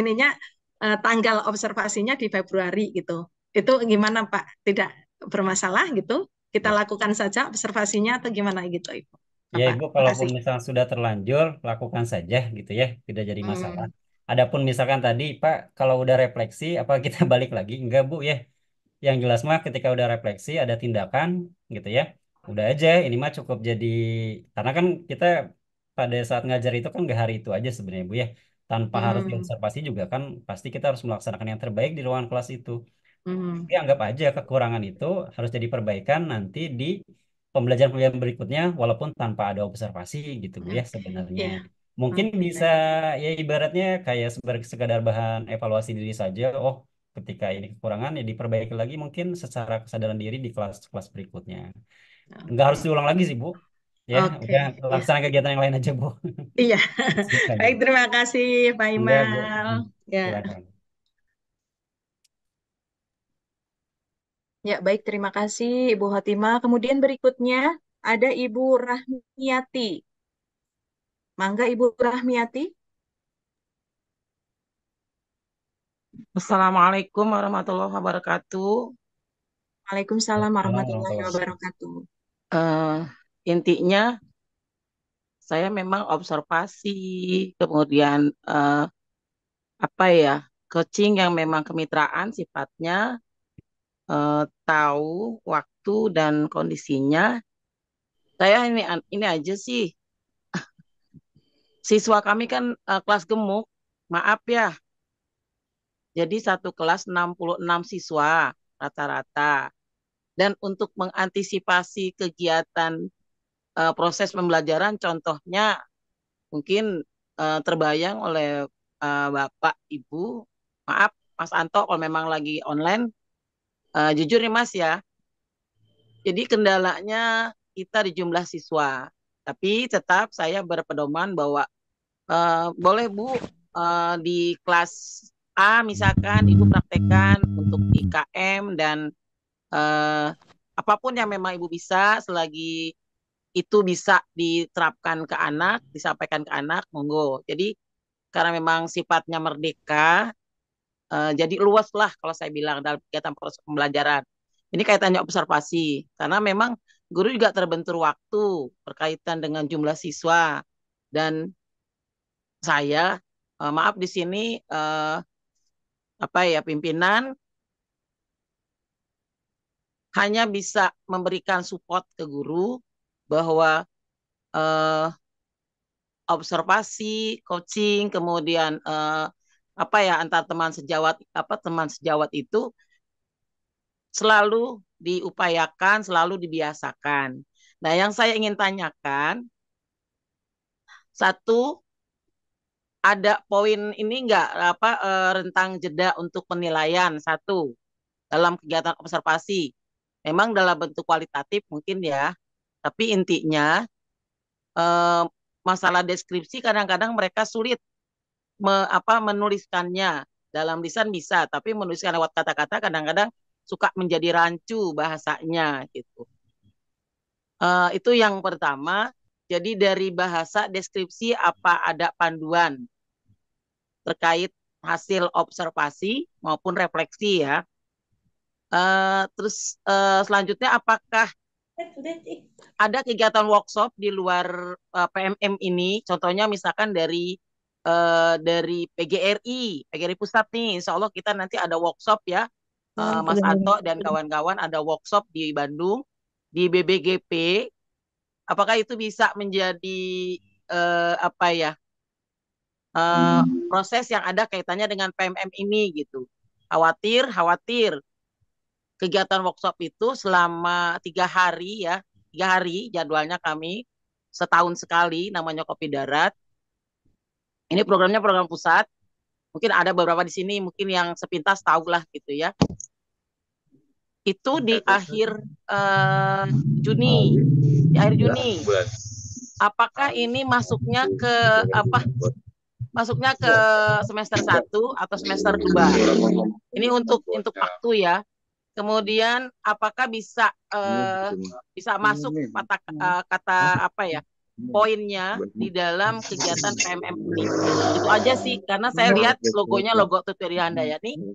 ininya tanggal observasinya di Februari gitu. Itu gimana Pak? Tidak bermasalah gitu? Kita lakukan saja observasinya atau gimana gitu Ibu? Ya Bapak, Ibu, kalaupun makasih. misalnya sudah terlanjur, lakukan saja gitu ya, tidak jadi masalah. Hmm. Adapun misalkan tadi Pak, kalau udah refleksi, apa kita balik lagi? Enggak Bu ya. Yang jelas mah ketika udah refleksi, ada tindakan gitu ya. Udah aja, ini mah cukup jadi, karena kan kita pada saat ngajar itu kan nggak hari itu aja sebenarnya Bu ya. Tanpa harus Hmm. diobservasi juga kan, pasti kita harus melaksanakan yang terbaik di ruangan kelas itu. Hmm. Tapi anggap aja kekurangan itu harus jadi perbaikan nanti di pembelajaran-pembelajaran berikutnya walaupun tanpa ada observasi gitu Bu ya sebenarnya. Ya. Mungkin bisa Baik. ya ibaratnya kayak sebagai sekadar bahan evaluasi diri saja. Oh, ketika ini kekurangan ya diperbaiki lagi mungkin secara kesadaran diri di kelas-kelas berikutnya. Nggak harus Oke. diulang lagi sih Bu. Ya, Oke, udah ya. laksanakan kegiatan yang lain aja Bu. Iya. Silakan. Baik, terima kasih Pak Enggak Bu. Imal. Ya. Silakan. Ya, baik, terima kasih Ibu Hotimah. Kemudian berikutnya ada Ibu Rahmiati. Mangga Ibu Rahmiati. Assalamualaikum warahmatullahi wabarakatuh. Waalaikumsalam warahmatullahi Assalamualaikum. wabarakatuh. Eh, intinya saya memang observasi, kemudian apa ya, coaching yang memang kemitraan sifatnya, tahu waktu dan kondisinya. Saya ini aja sih, siswa kami kan kelas gemuk, maaf ya. Jadi satu kelas 66 siswa rata-rata. Dan untuk mengantisipasi kegiatan proses pembelajaran, contohnya mungkin terbayang oleh Bapak, Ibu, maaf Mas Anto kalau memang lagi online, jujur nih Mas ya, jadi kendalanya kita di jumlah siswa, tapi tetap saya berpedoman bahwa boleh Bu di kelas A misalkan Ibu praktekkan untuk IKM dan apapun yang memang Ibu bisa selagi itu bisa diterapkan ke anak, disampaikan ke anak, monggo. Jadi karena memang sifatnya merdeka, jadi luas lah kalau saya bilang dalam kegiatan proses pembelajaran. Ini kaitannya observasi, karena memang guru juga terbentur waktu berkaitan dengan jumlah siswa. Dan saya, maaf di sini, apa ya, pimpinan hanya bisa memberikan support ke guru bahwa observasi, coaching, kemudian apa ya antar teman sejawat itu selalu diupayakan, selalu dibiasakan. Nah, yang saya ingin tanyakan, satu, ada poin ini enggak apa rentang jeda untuk penilaian satu dalam kegiatan observasi. Memang dalam bentuk kualitatif mungkin ya, tapi intinya masalah deskripsi kadang-kadang mereka sulit menuliskannya. Dalam lisan bisa, tapi menuliskan lewat kata-kata kadang-kadang suka menjadi rancu bahasanya gitu. Itu yang pertama. Jadi dari bahasa deskripsi apa ada panduan terkait hasil observasi maupun refleksi ya. Terus selanjutnya apakah ada kegiatan workshop di luar PMM ini? Contohnya misalkan dari PGRI Pusat nih, insya Allah kita nanti ada workshop ya, Mas Anto dan kawan-kawan ada workshop di Bandung, di BBGP, apakah itu bisa menjadi apa ya, proses yang ada kaitannya dengan PMM ini gitu. Khawatir kegiatan workshop itu selama 3 hari ya, 3 hari jadwalnya kami, setahun sekali namanya Kopi Darat. Ini programnya program pusat. Mungkin ada beberapa di sini mungkin yang sepintas tahulah gitu ya. Itu di akhir Juni. Di akhir Juni. Apakah ini masuknya ke apa? Masuknya ke semester 1 atau semester 2? Ini untuk waktu ya. Kemudian apakah bisa bisa masuk kata apa ya poinnya di dalam kegiatan PMM ini? Itu aja sih, karena saya lihat logonya logo Tutwiri Handayani.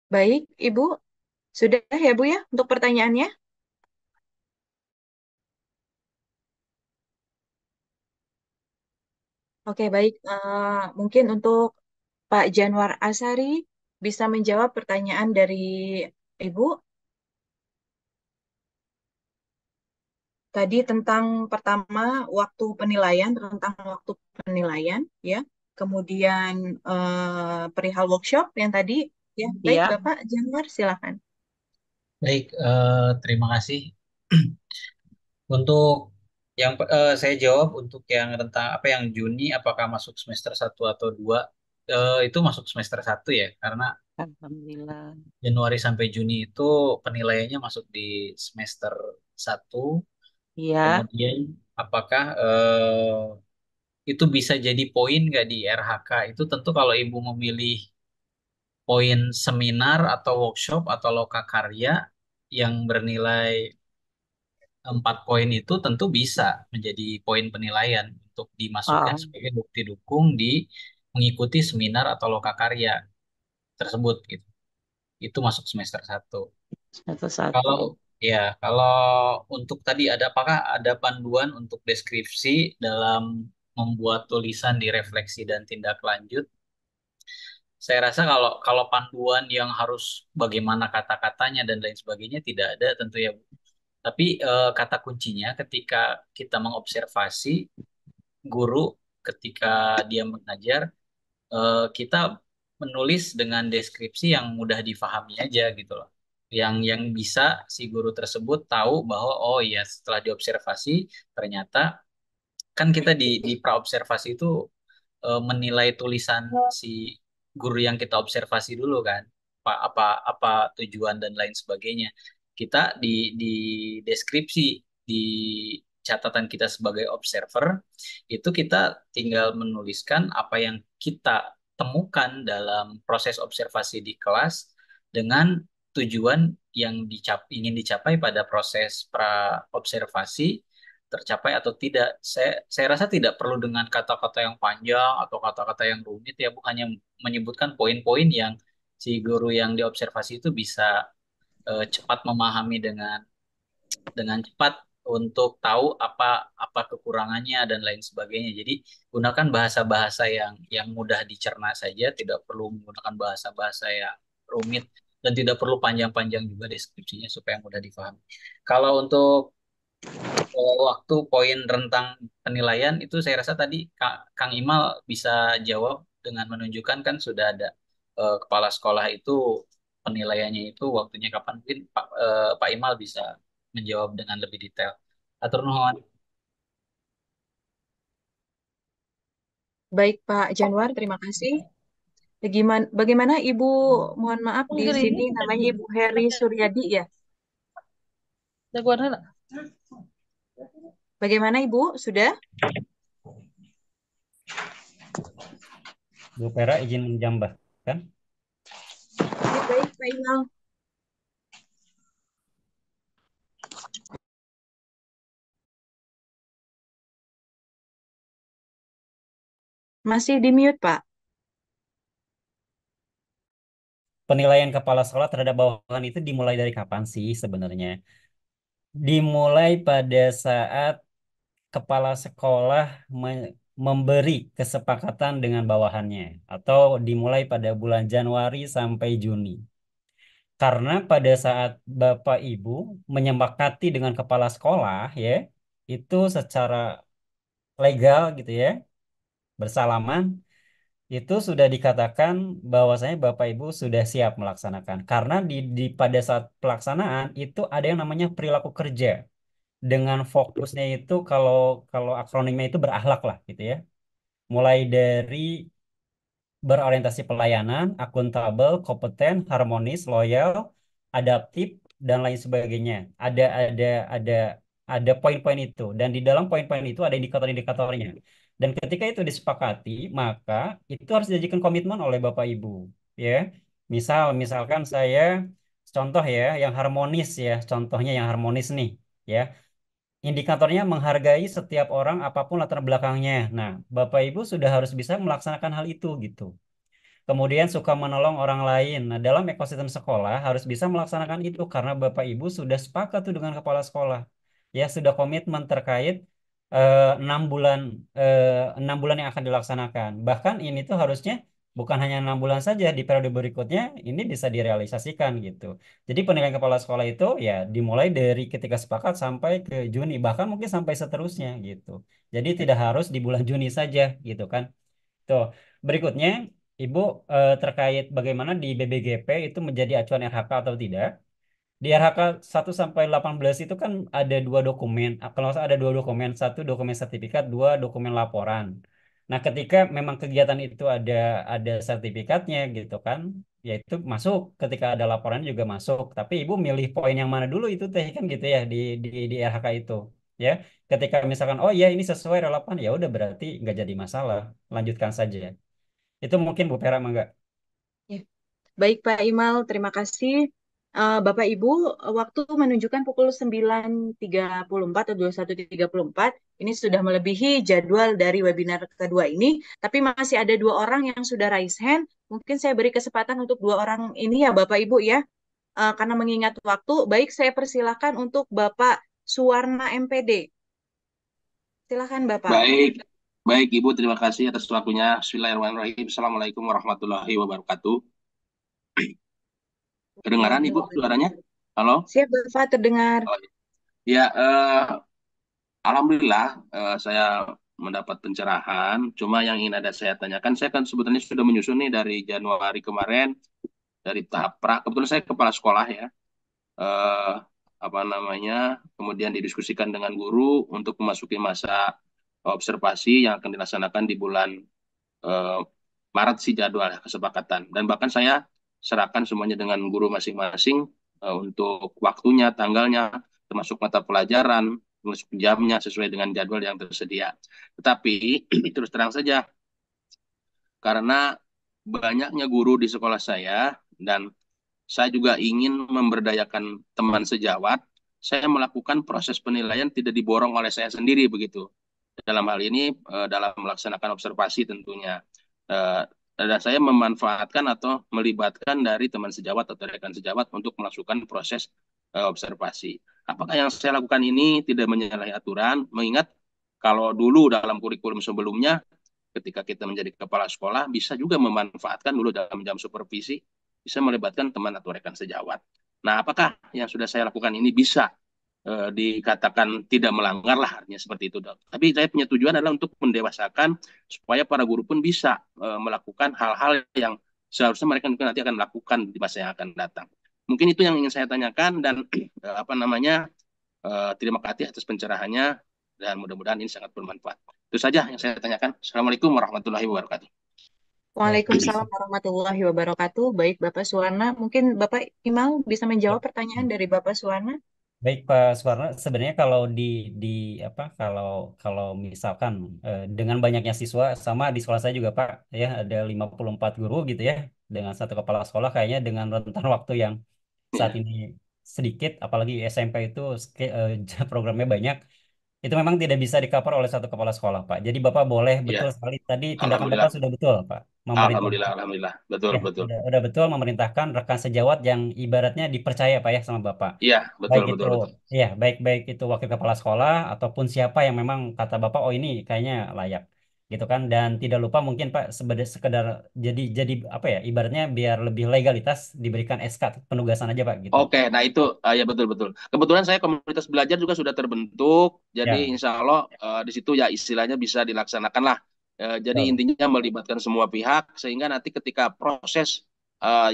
Baik, Ibu. Sudah ya, Bu ya, untuk pertanyaannya? Oke, baik. Mungkin untuk Pak Janwar Asari bisa menjawab pertanyaan dari Ibu tadi tentang pertama tentang waktu penilaian, ya. Kemudian perihal workshop yang tadi, ya. Baik, Iya. Bapak Janwar, silakan. Baik, terima kasih. Untuk yang saya jawab untuk yang tentang apa yang Juni apakah masuk semester 1 atau 2, itu masuk semester 1 ya, karena Alhamdulillah. Januari sampai Juni itu penilaiannya masuk di semester 1. Iya. Kemudian apakah itu bisa jadi poin nggak di RHK? Itu tentu kalau Ibu memilih poin seminar atau workshop atau lokakarya yang bernilai 4 poin itu tentu bisa menjadi poin penilaian untuk dimasukkan sebagai bukti dukung di mengikuti seminar atau lokakarya tersebut gitu. Itu masuk semester 1. Semester 1. Kalau untuk tadi apakah ada panduan untuk deskripsi dalam membuat tulisan di refleksi dan tindak lanjut? Saya rasa kalau kalau panduan yang harus bagaimana kata-katanya dan lain sebagainya tidak ada tentu ya, Bu. Tapi kata kuncinya ketika kita mengobservasi guru ketika dia mengajar, kita menulis dengan deskripsi yang mudah difahami aja gitu loh. Yang bisa si guru tersebut tahu bahwa oh iya setelah diobservasi ternyata kan kita di praobservasi itu menilai tulisan si guru yang kita observasi dulu kan, apa apa apa tujuan dan lain sebagainya. Kita di deskripsi di catatan kita sebagai observer itu kita tinggal menuliskan apa yang kita temukan dalam proses observasi di kelas dengan tujuan yang ingin dicapai pada proses pra observasi tercapai atau tidak. Saya rasa tidak perlu dengan kata-kata yang panjang atau kata-kata yang rumit ya, Bu, hanya menyebutkan poin-poin yang si guru yang diobservasi itu bisa cepat memahami dengan cepat untuk tahu apa apa kekurangannya dan lain sebagainya. Jadi gunakan bahasa-bahasa yang mudah dicerna saja, tidak perlu menggunakan bahasa-bahasa yang rumit dan tidak perlu panjang-panjang juga deskripsinya supaya mudah difahami. Kalau untuk waktu poin rentang penilaian itu saya rasa tadi Kang Imal bisa jawab dengan menunjukkan kan sudah ada kepala sekolah itu penilaiannya itu waktunya kapan, mungkin Pak Imal bisa menjawab dengan lebih detail. Atur nuhun. Baik, Pak Janwar, terima kasih. Bagaimana Ibu, mohon maaf di sini namanya Ibu Heri Suryadi ya? Bagaimana Ibu, sudah? Bu Pera izin menjambahkan. Baik, Pak Imal. Masih di mute, Pak. Penilaian kepala sekolah terhadap bawahan itu dimulai dari kapan sih sebenarnya? Dimulai pada saat kepala sekolah memberi kesepakatan dengan bawahannya, atau dimulai pada bulan Januari sampai Juni. Karena pada saat Bapak Ibu menyepakati dengan kepala sekolah ya, itu secara legal gitu ya, bersalaman, itu sudah dikatakan bahwasanya Bapak Ibu sudah siap melaksanakan. Karena pada saat pelaksanaan itu ada yang namanya perilaku kerja, dengan fokusnya itu kalau kalau akronimnya itu berakhlak lah gitu ya. Mulai dari berorientasi pelayanan, akuntabel, kompeten, harmonis, loyal, adaptif, dan lain sebagainya. Ada poin-poin itu, dan di dalam poin-poin itu ada indikator-indikatornya. Dan ketika itu disepakati, maka itu harus dijadikan komitmen oleh Bapak Ibu, ya. Misalkan saya contoh ya, yang harmonis ya, contohnya yang harmonis nih, ya. Indikatornya menghargai setiap orang apapun latar belakangnya. Nah, Bapak Ibu sudah harus bisa melaksanakan hal itu gitu. Kemudian suka menolong orang lain. Nah, dalam ekosistem sekolah harus bisa melaksanakan itu karena Bapak Ibu sudah sepakat tuh dengan kepala sekolah. Ya, sudah komitmen terkait 6 bulan 6 bulan yang akan dilaksanakan. Bahkan ini tuh harusnya bukan hanya 6 bulan saja, di periode berikutnya ini bisa direalisasikan gitu. Jadi penilaian kepala sekolah itu ya dimulai dari ketika sepakat sampai ke Juni, bahkan mungkin sampai seterusnya gitu. Jadi tidak harus di bulan Juni saja gitu kan. Tuh, berikutnya, Ibu terkait bagaimana di BBGP itu menjadi acuan RHK atau tidak. Di RHK 1 sampai 18 itu kan ada 2 dokumen. Kalau nggak salah ada 2 dokumen. Satu dokumen sertifikat, 2 dokumen laporan. Nah, ketika memang kegiatan itu ada sertifikatnya gitu kan, ya itu masuk. Ketika ada laporan juga masuk. Tapi Ibu milih poin yang mana dulu itu teh kan gitu ya di RHK itu. Ya, ketika misalkan oh ya ini sesuai relevan ya udah berarti nggak jadi masalah, lanjutkan saja. Itu mungkin Bu Pera mangga. Ya. Baik Pak Imal, terima kasih. Bapak Ibu, waktu menunjukkan pukul 9.34 atau 21.34. Ini sudah melebihi jadwal dari webinar kedua ini, tapi masih ada 2 orang yang sudah raise hand. Mungkin saya beri kesempatan untuk 2 orang ini ya Bapak Ibu ya. Karena mengingat waktu, baik saya persilahkan untuk Bapak Suwarna MPD. Silakan Bapak. Baik, baik Ibu, terima kasih atas waktunya. Bismillahirrahmanirrahim. Assalamualaikum warahmatullahi wabarakatuh. Kedengaran Ibu suaranya? Halo? Siap Bapak, terdengar. Oh, ya, alhamdulillah saya mendapat pencerahan. Cuma yang ingin ada saya tanyakan, saya kan sebetulnya sudah menyusun nih dari Januari kemarin, dari tahap kebetulan saya kepala sekolah ya. Eh, apa namanya? Kemudian didiskusikan dengan guru untuk memasuki masa observasi yang akan dilaksanakan di bulan eh, Maret sih jadwal kesepakatan. Dan bahkan saya serahkan semuanya dengan guru masing-masing untuk waktunya, tanggalnya, termasuk mata pelajaran, termasuk jamnya sesuai dengan jadwal yang tersedia. Tetapi terus terang saja, karena banyaknya guru di sekolah saya dan saya juga ingin memberdayakan teman sejawat, saya melakukan proses penilaian tidak diborong oleh saya sendiri begitu. Dalam hal ini dalam melaksanakan observasi tentunya. Eh, dan saya memanfaatkan atau melibatkan dari teman sejawat atau rekan sejawat untuk melakukan proses observasi. Apakah yang saya lakukan ini tidak menyalahi aturan? Mengingat kalau dulu dalam kurikulum sebelumnya, ketika kita menjadi kepala sekolah, bisa juga memanfaatkan dulu dalam jam supervisi, bisa melibatkan teman atau rekan sejawat. Nah, apakah yang sudah saya lakukan ini bisa dikatakan tidak melanggar lah, artinya seperti itu dok. Tapi saya punya tujuan adalah untuk mendewasakan supaya para guru pun bisa melakukan hal-hal yang seharusnya mereka nanti akan melakukan di masa yang akan datang. Mungkin itu yang ingin saya tanyakan dan apa namanya terima kasih atas pencerahannya dan mudah-mudahan ini sangat bermanfaat. Itu saja yang saya tanyakan. Assalamualaikum warahmatullahi wabarakatuh. Waalaikumsalam warahmatullahi wabarakatuh. Baik Bapak Suwarna, mungkin Bapak Imal bisa menjawab pertanyaan dari Bapak Suwarna. Baik Pak Suwarna, sebenarnya kalau di apa kalau misalkan dengan banyaknya siswa sama di sekolah saya juga Pak ya ada 54 guru gitu ya dengan satu kepala sekolah kayaknya dengan rentan waktu yang saat ini sedikit apalagi SMP itu programnya banyak itu memang tidak bisa di-cover oleh satu kepala sekolah Pak. Jadi Bapak boleh betul sekali tadi tindakan Bapak sudah betul Pak. Alhamdulillah, betul Ya, betul. udah betul memerintahkan rekan sejawat yang ibaratnya dipercaya Pak ya sama Bapak. Iya, betul Baik betul itu, betul. ya baik itu wakil kepala sekolah ataupun siapa yang memang kata Bapak, oh ini kayaknya layak, gitu kan? Dan tidak lupa mungkin Pak sekedar jadi apa ya, ibaratnya biar lebih legalitas diberikan SK penugasan aja Pak, gitu. Oke, nah itu ya betul-betul. Kebetulan saya komunitas belajar juga sudah terbentuk, jadi Ya. insya Allah di situ ya istilahnya bisa dilaksanakan lah. Jadi Betul. intinya melibatkan semua pihak sehingga nanti ketika proses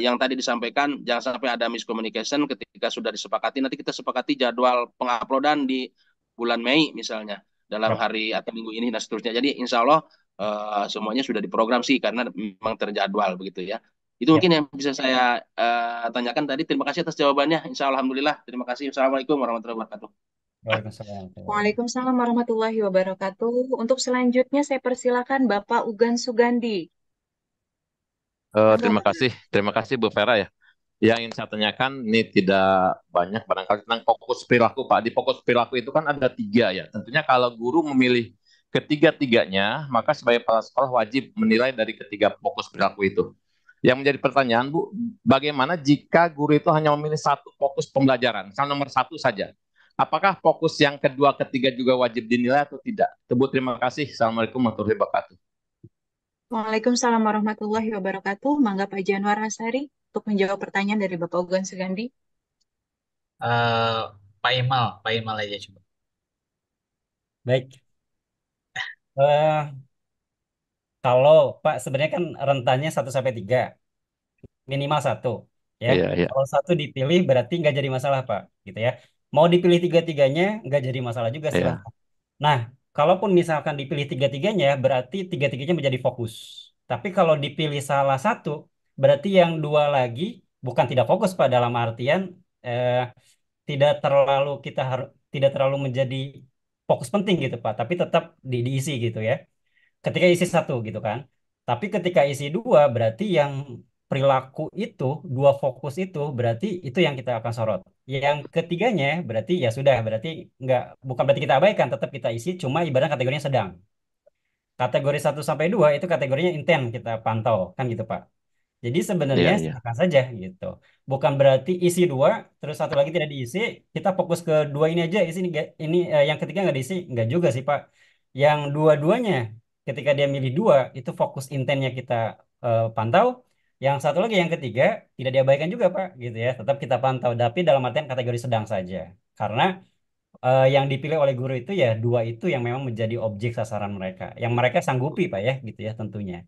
yang tadi disampaikan jangan sampai ada miscommunication ketika sudah disepakati. Nanti kita sepakati jadwal penguploadan di bulan Mei misalnya dalam Ya. hari atau minggu ini dan seterusnya. Jadi insya Allah semuanya sudah diprogram sih karena memang terjadwal begitu ya. Itu Ya. mungkin yang bisa saya tanyakan tadi. Terima kasih atas jawabannya. Insya Allah, alhamdulillah. Terima kasih. Assalamualaikum warahmatullahi wabarakatuh. Waalaikumsalam. Waalaikumsalam warahmatullahi wabarakatuh. Untuk selanjutnya saya persilakan Bapak Ugan Sugandi. Mangga, Pak. Terima kasih Bu Vera ya. Yang ingin saya tanyakan ini tidak banyak barangkali tentang fokus perilaku Pak. Di fokus perilaku itu kan ada tiga ya. Tentunya kalau guru memilih ketiga-tiganya, maka sebagai kepala sekolah wajib menilai dari ketiga fokus perilaku itu. Yang menjadi pertanyaan Bu, bagaimana jika guru itu hanya memilih satu fokus pembelajaran, misal nomor satu saja? Apakah fokus yang kedua, ketiga juga wajib dinilai atau tidak? Bu, terima kasih. Assalamualaikum warahmatullahi wabarakatuh. Waalaikumsalam warahmatullahi wabarakatuh. Mangga Pak Januar Asari untuk menjawab pertanyaan dari Bapak Ugan Sugandi. Eh, Pak Imal aja coba. Baik. Eh, Kalau Pak sebenarnya kan rentannya 1 sampai 3, minimal 1 ya. Iya, iya. Kalau 1 dipilih berarti nggak jadi masalah Pak, gitu ya. Mau dipilih tiga-tiganya nggak jadi masalah juga Iya. silahkan. Nah, kalaupun misalkan dipilih tiga-tiganya berarti tiga-tiganya menjadi fokus. Tapi kalau dipilih salah satu berarti yang 2 lagi bukan tidak fokus Pak, dalam artian eh, tidak terlalu kita harus tidak terlalu menjadi fokus penting gitu Pak, tapi tetap diisi gitu ya. Ketika isi 1 gitu kan. Tapi ketika isi 2 berarti yang perilaku itu, 2 fokus itu berarti itu yang kita akan sorot. Yang ketiganya berarti ya sudah, berarti nggak, bukan berarti kita abaikan, tetap kita isi, cuma ibarat kategorinya sedang. Kategori 1 sampai 2 itu kategorinya intent kita pantau, kan gitu Pak. Jadi sebenarnya Iya, iya. silakan saja gitu. Bukan berarti isi 2, terus 1 lagi tidak diisi, kita fokus ke 2 ini aja, isi ini yang ketiga nggak diisi, nggak juga sih Pak. Yang dua-duanya, ketika dia milih 2, itu fokus intentnya kita pantau. Yang 1 lagi, yang ketiga, tidak diabaikan juga Pak, gitu ya. Tetap kita pantau, tapi dalam artian kategori sedang saja. Karena yang dipilih oleh guru itu ya 2 itu yang memang menjadi objek sasaran mereka, yang mereka sanggupi Pak ya, gitu ya tentunya.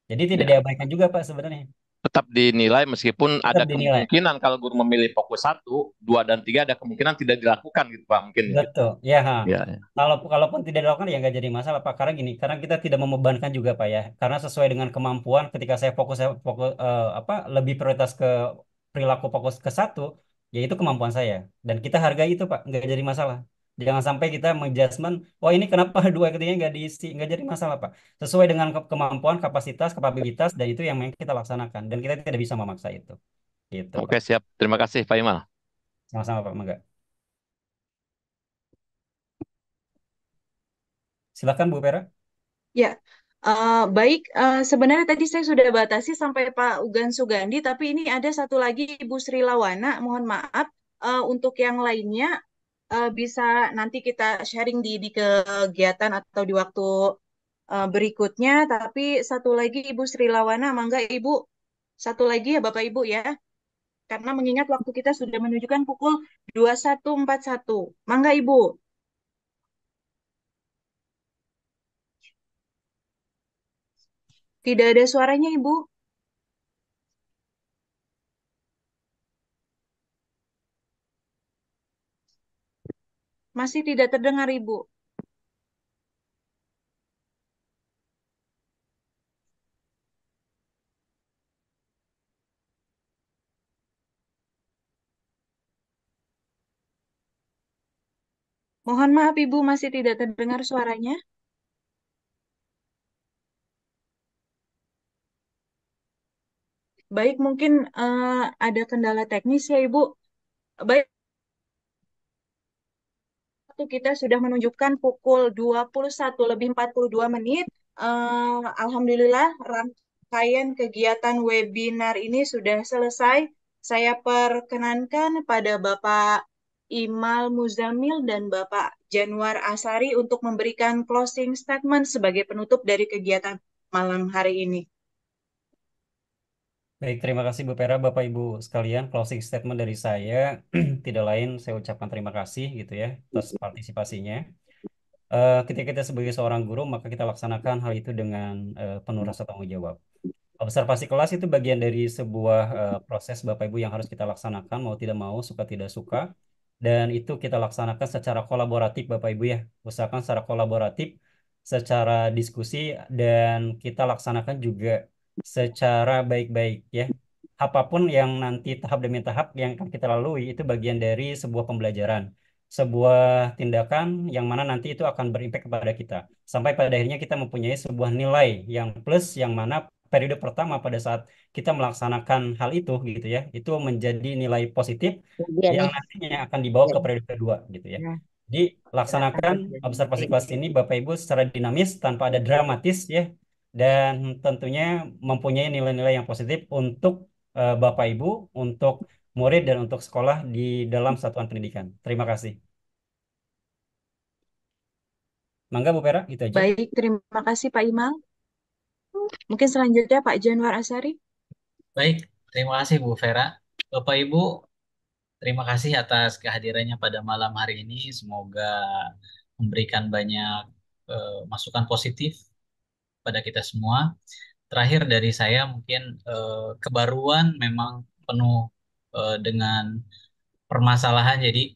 Jadi tidak Ya. diabaikan juga Pak sebenarnya. Tetap dinilai meskipun Tetap ada dinilai. kemungkinan kalau guru memilih fokus 1, 2 dan 3 ada kemungkinan tidak dilakukan gitu Pak mungkin gitu. Betul, ya. Ya, ya. Kalaupun tidak dilakukan ya nggak jadi masalah Pak. Karena gini, karena kita tidak membebankan juga Pak ya. Karena sesuai dengan kemampuan, ketika saya fokus lebih prioritas ke perilaku, fokus ke 1, yaitu kemampuan saya. Dan kita hargai itu Pak, nggak jadi masalah. Jangan sampai kita menjudgment, oh ini kenapa 2 ketiganya nggak diisi, nggak jadi masalah Pak. Sesuai dengan kemampuan, kapasitas, kapabilitas, dan itu yang memang kita laksanakan. Dan kita tidak bisa memaksa itu. Gitu Pak. Oke, siap. Terima kasih Pak Imal. Sama-sama Pak, Mangga. Silakan Bu Vera. Ya, baik. Sebenarnya tadi saya sudah batasi sampai Pak Ugan Sugandi, tapi ini ada satu lagi Ibu Sri Lawana. Mohon maaf. Untuk yang lainnya bisa nanti kita sharing di kegiatan atau di waktu berikutnya. Tapi satu lagi Ibu Sri Lawana, mangga Ibu. Satu lagi ya Bapak Ibu ya. Karena mengingat waktu kita sudah menunjukkan pukul 21.41. Mangga Ibu. Tidak ada suaranya Ibu. Masih tidak terdengar Ibu. Mohon maaf Ibu, masih tidak terdengar suaranya. Baik, mungkin ada kendala teknis ya Ibu. Baik, waktu kita sudah menunjukkan pukul 21.42. Alhamdulillah, rangkaian kegiatan webinar ini sudah selesai. Saya perkenankan pada Bapak Imal Muzamil dan Bapak Januar Asari untuk memberikan closing statement sebagai penutup dari kegiatan malam hari ini. Baik, terima kasih Bu Pera, Bapak Ibu sekalian. Closing statement dari saya tidak lain saya ucapkan terima kasih gitu ya atas partisipasinya. Ketika kita sebagai seorang guru maka kita laksanakan hal itu dengan penuh rasa tanggung jawab. Observasi kelas itu bagian dari sebuah proses Bapak Ibu yang harus kita laksanakan mau tidak mau, suka tidak suka. Dan itu kita laksanakan secara kolaboratif Bapak Ibu ya. Usahakan secara kolaboratif, secara diskusi, dan kita laksanakan juga secara baik-baik ya. Apapun yang nanti tahap demi tahap yang akan kita lalui itu bagian dari sebuah pembelajaran. sebuah tindakan yang mana nanti itu akan berimpact kepada kita. Sampai pada akhirnya kita mempunyai sebuah nilai yang plus yang mana periode pertama pada saat kita melaksanakan hal itu gitu ya, itu menjadi nilai positif Iya yang nih. nantinya akan dibawa Iya ke nih. periode kedua gitu ya. Ya, Jadi laksanakan observasi kelas ini Bapak Ibu secara dinamis tanpa ada dramatis ya, dan tentunya mempunyai nilai-nilai yang positif untuk Bapak Ibu, untuk murid dan untuk sekolah di dalam satuan pendidikan. Terima kasih. Mangga Bu Pera, gitu aja. Baik, terima kasih Pak Imal. Mungkin selanjutnya Pak Januar Asari. Baik, terima kasih Bu Vera. Bapak Ibu, terima kasih atas kehadirannya pada malam hari ini. Semoga memberikan banyak masukan positif pada kita semua. Terakhir dari saya mungkin kebaruan memang penuh dengan permasalahan. Jadi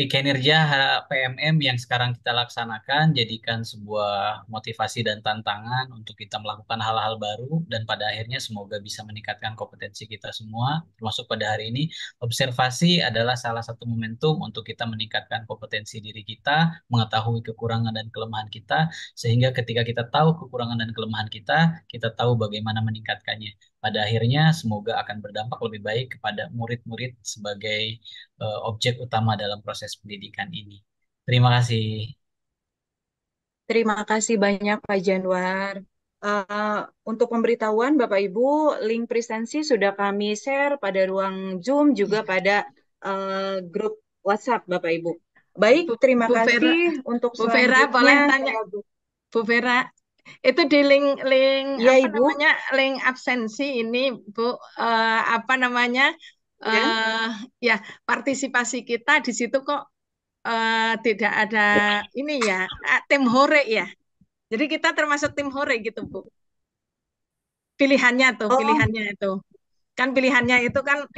kinerja PMM yang sekarang kita laksanakan jadikan sebuah motivasi dan tantangan untuk kita melakukan hal-hal baru dan pada akhirnya semoga bisa meningkatkan kompetensi kita semua termasuk pada hari ini observasi adalah salah satu momentum untuk kita meningkatkan kompetensi diri kita, mengetahui kekurangan dan kelemahan kita sehingga ketika kita tahu kekurangan dan kelemahan kita tahu bagaimana meningkatkannya. Pada akhirnya semoga akan berdampak lebih baik kepada murid-murid sebagai objek utama dalam proses pendidikan ini. Terima kasih. Terima kasih banyak Pak Januar. Untuk pemberitahuan Bapak Ibu, link presensi sudah kami share pada ruang Zoom juga pada grup WhatsApp Bapak Ibu. Baik, terima Bu Vera, kasih untuk Bu Vera boleh selanjutnya. tanya, Bu Vera, itu di link Ya, apa Ibu. namanya link absensi ini Bu, apa namanya Ya. ya partisipasi kita di situ kok tidak ada ini ya tim hore ya. Jadi kita termasuk tim hore gitu Bu. Pilihannya tuh, pilihannya itu. Kan pilihannya itu kan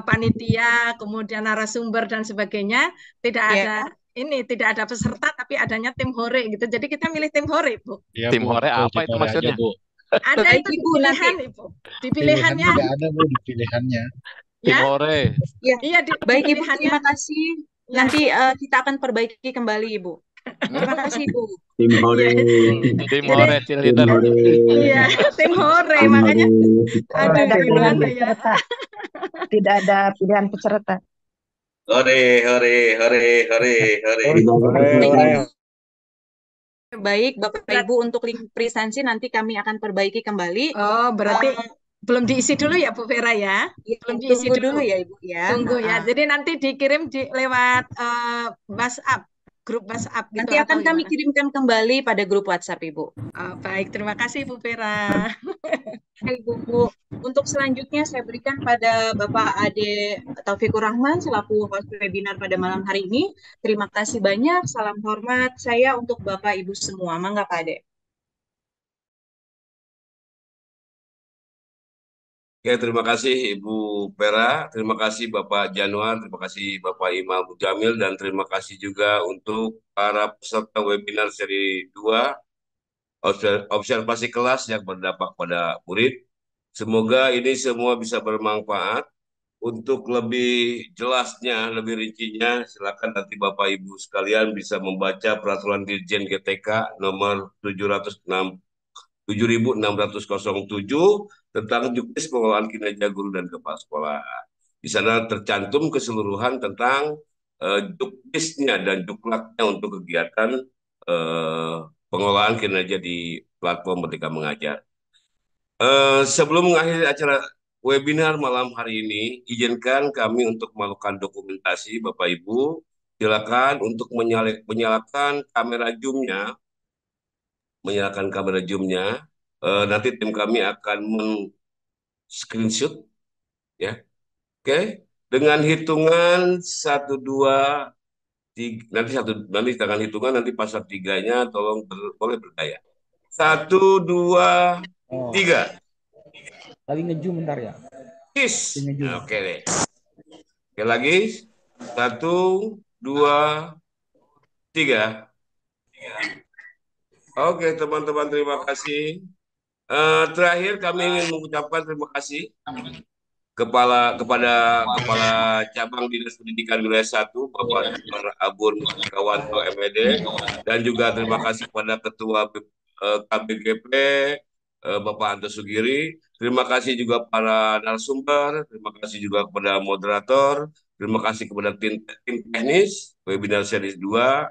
panitia, kemudian narasumber dan sebagainya, tidak Ya. ada ini, tidak ada peserta tapi adanya tim hore gitu. Jadi kita milih tim hore, Bu. Ya, Tim Bu, hore betul, apa tim itu hore aja, maksudnya? Bu. Ada Baik, itu di Ibu, pilihan, nanti. Ibu. Di pilihannya Pilihannya ada, Bu, di pilihannya. Tim ya. hore. Ya. Iya di Baik, Ibu, pilihannya. terima kasih. Ya. Nanti kita akan perbaiki kembali, Ibu. Terima kasih, Ibu. Tim hore. Tim Jadi hore Tim cheerleader. hore. iya, tim hore Tim makanya hore. aduh Ada pilihan gimana ya. peserta. Tidak ada pilihan peserta. Hore, hore, hore, hore, hore. Baik, Bapak Ibu, untuk link presensi nanti kami akan perbaiki kembali. Oh, berarti belum diisi dulu ya Bu Vera ya? Belum diisi Tunggu dulu dulu ya Ibu ya. Tunggu ya. Jadi nanti dikirim lewat WhatsApp, grup WhatsApp gitu Nanti akan atau kami gimana? kirimkan kembali pada grup WhatsApp Ibu. Oh, baik, terima kasih Bu Vera. Ibu, untuk selanjutnya saya berikan pada Bapak Ade Taufikur Rahman selaku host webinar pada malam hari ini. Terima kasih banyak. Salam hormat saya untuk Bapak Ibu semua. Mangga Pak Ade. Oke, terima kasih Ibu Pera, terima kasih Bapak Januar, terima kasih Bapak Imam Jamil, dan terima kasih juga untuk para peserta webinar seri 2, observasi kelas yang berdampak pada murid. Semoga ini semua bisa bermanfaat. Untuk lebih jelasnya, lebih rincinya, silakan nanti Bapak Ibu sekalian bisa membaca Peraturan Dirjen GTK nomor 7607 tentang juknis pengelolaan kinerja guru dan kepala sekolah. Di sana tercantum keseluruhan tentang juknisnya dan juklaknya untuk kegiatan pengelolaan kinerja di platform Merdeka Mengajar. Sebelum mengakhiri acara webinar malam hari ini, izinkan kami untuk melakukan dokumentasi Bapak Ibu. Silakan untuk menyalakan kamera Zoom-nya. Menyalakan kamera Zoom-nya. Nanti tim kami akan screenshot ya. Oke, dengan hitungan 1 2 3, nanti dengan hitungan nanti pasar 3-nya tolong boleh berdaya. 1 2 3. Lagi nge-zoom bentar ya. Yes. Oke deh. Oke lagi. 1 2 3. Oke teman-teman, terima kasih. Terakhir kami ingin mengucapkan terima kasih kepada cabang Dinas Pendidikan Wilayah 1 Bapak Dr. Abun Kawanto MED, dan juga terima kasih kepada Ketua KBGP Bapak Anto Sugiri. Terima kasih juga para narasumber, terima kasih juga kepada moderator, terima kasih kepada tim teknis webinar series 2,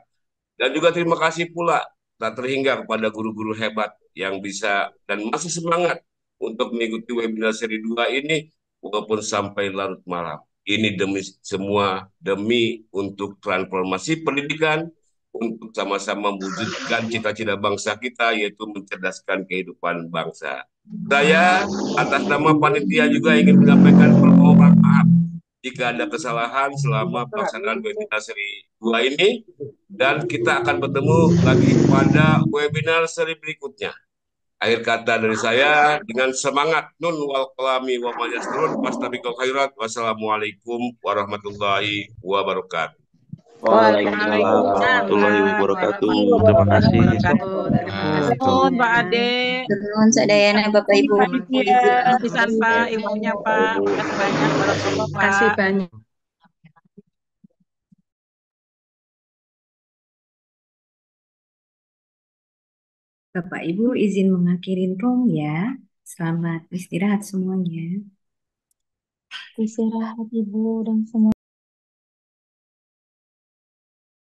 dan juga terima kasih pula tak terhingga kepada guru-guru hebat yang bisa dan masih semangat untuk mengikuti webinar seri 2 ini walaupun sampai larut malam. Ini demi untuk transformasi pendidikan, untuk sama-sama mewujudkan cita-cita bangsa kita, yaitu mencerdaskan kehidupan bangsa. Saya atas nama panitia juga ingin menyampaikan permohonan maaf jika ada kesalahan selama pelaksanaan webinar seri 2 ini, dan kita akan bertemu lagi pada webinar seri berikutnya. Akhir kata dari saya, dengan semangat nun wal qalami wa ma yasturun fastabiqul khairat. Wassalamualaikum warahmatullahi wabarakatuh. Waalaikumsalam warahmatullahi wabarakatuh. Terima kasih. Nuhun Pak Ade. Nuhun sadayana Bapak Ibu. Panitia, pisan Pak, ilmunya Pak. Makasih banyak, barakallah Pak. Kasih banyak. Bapak Ibu izin mengakhirin room ya. Selamat istirahat semuanya. Istirahat Ibu dan semua.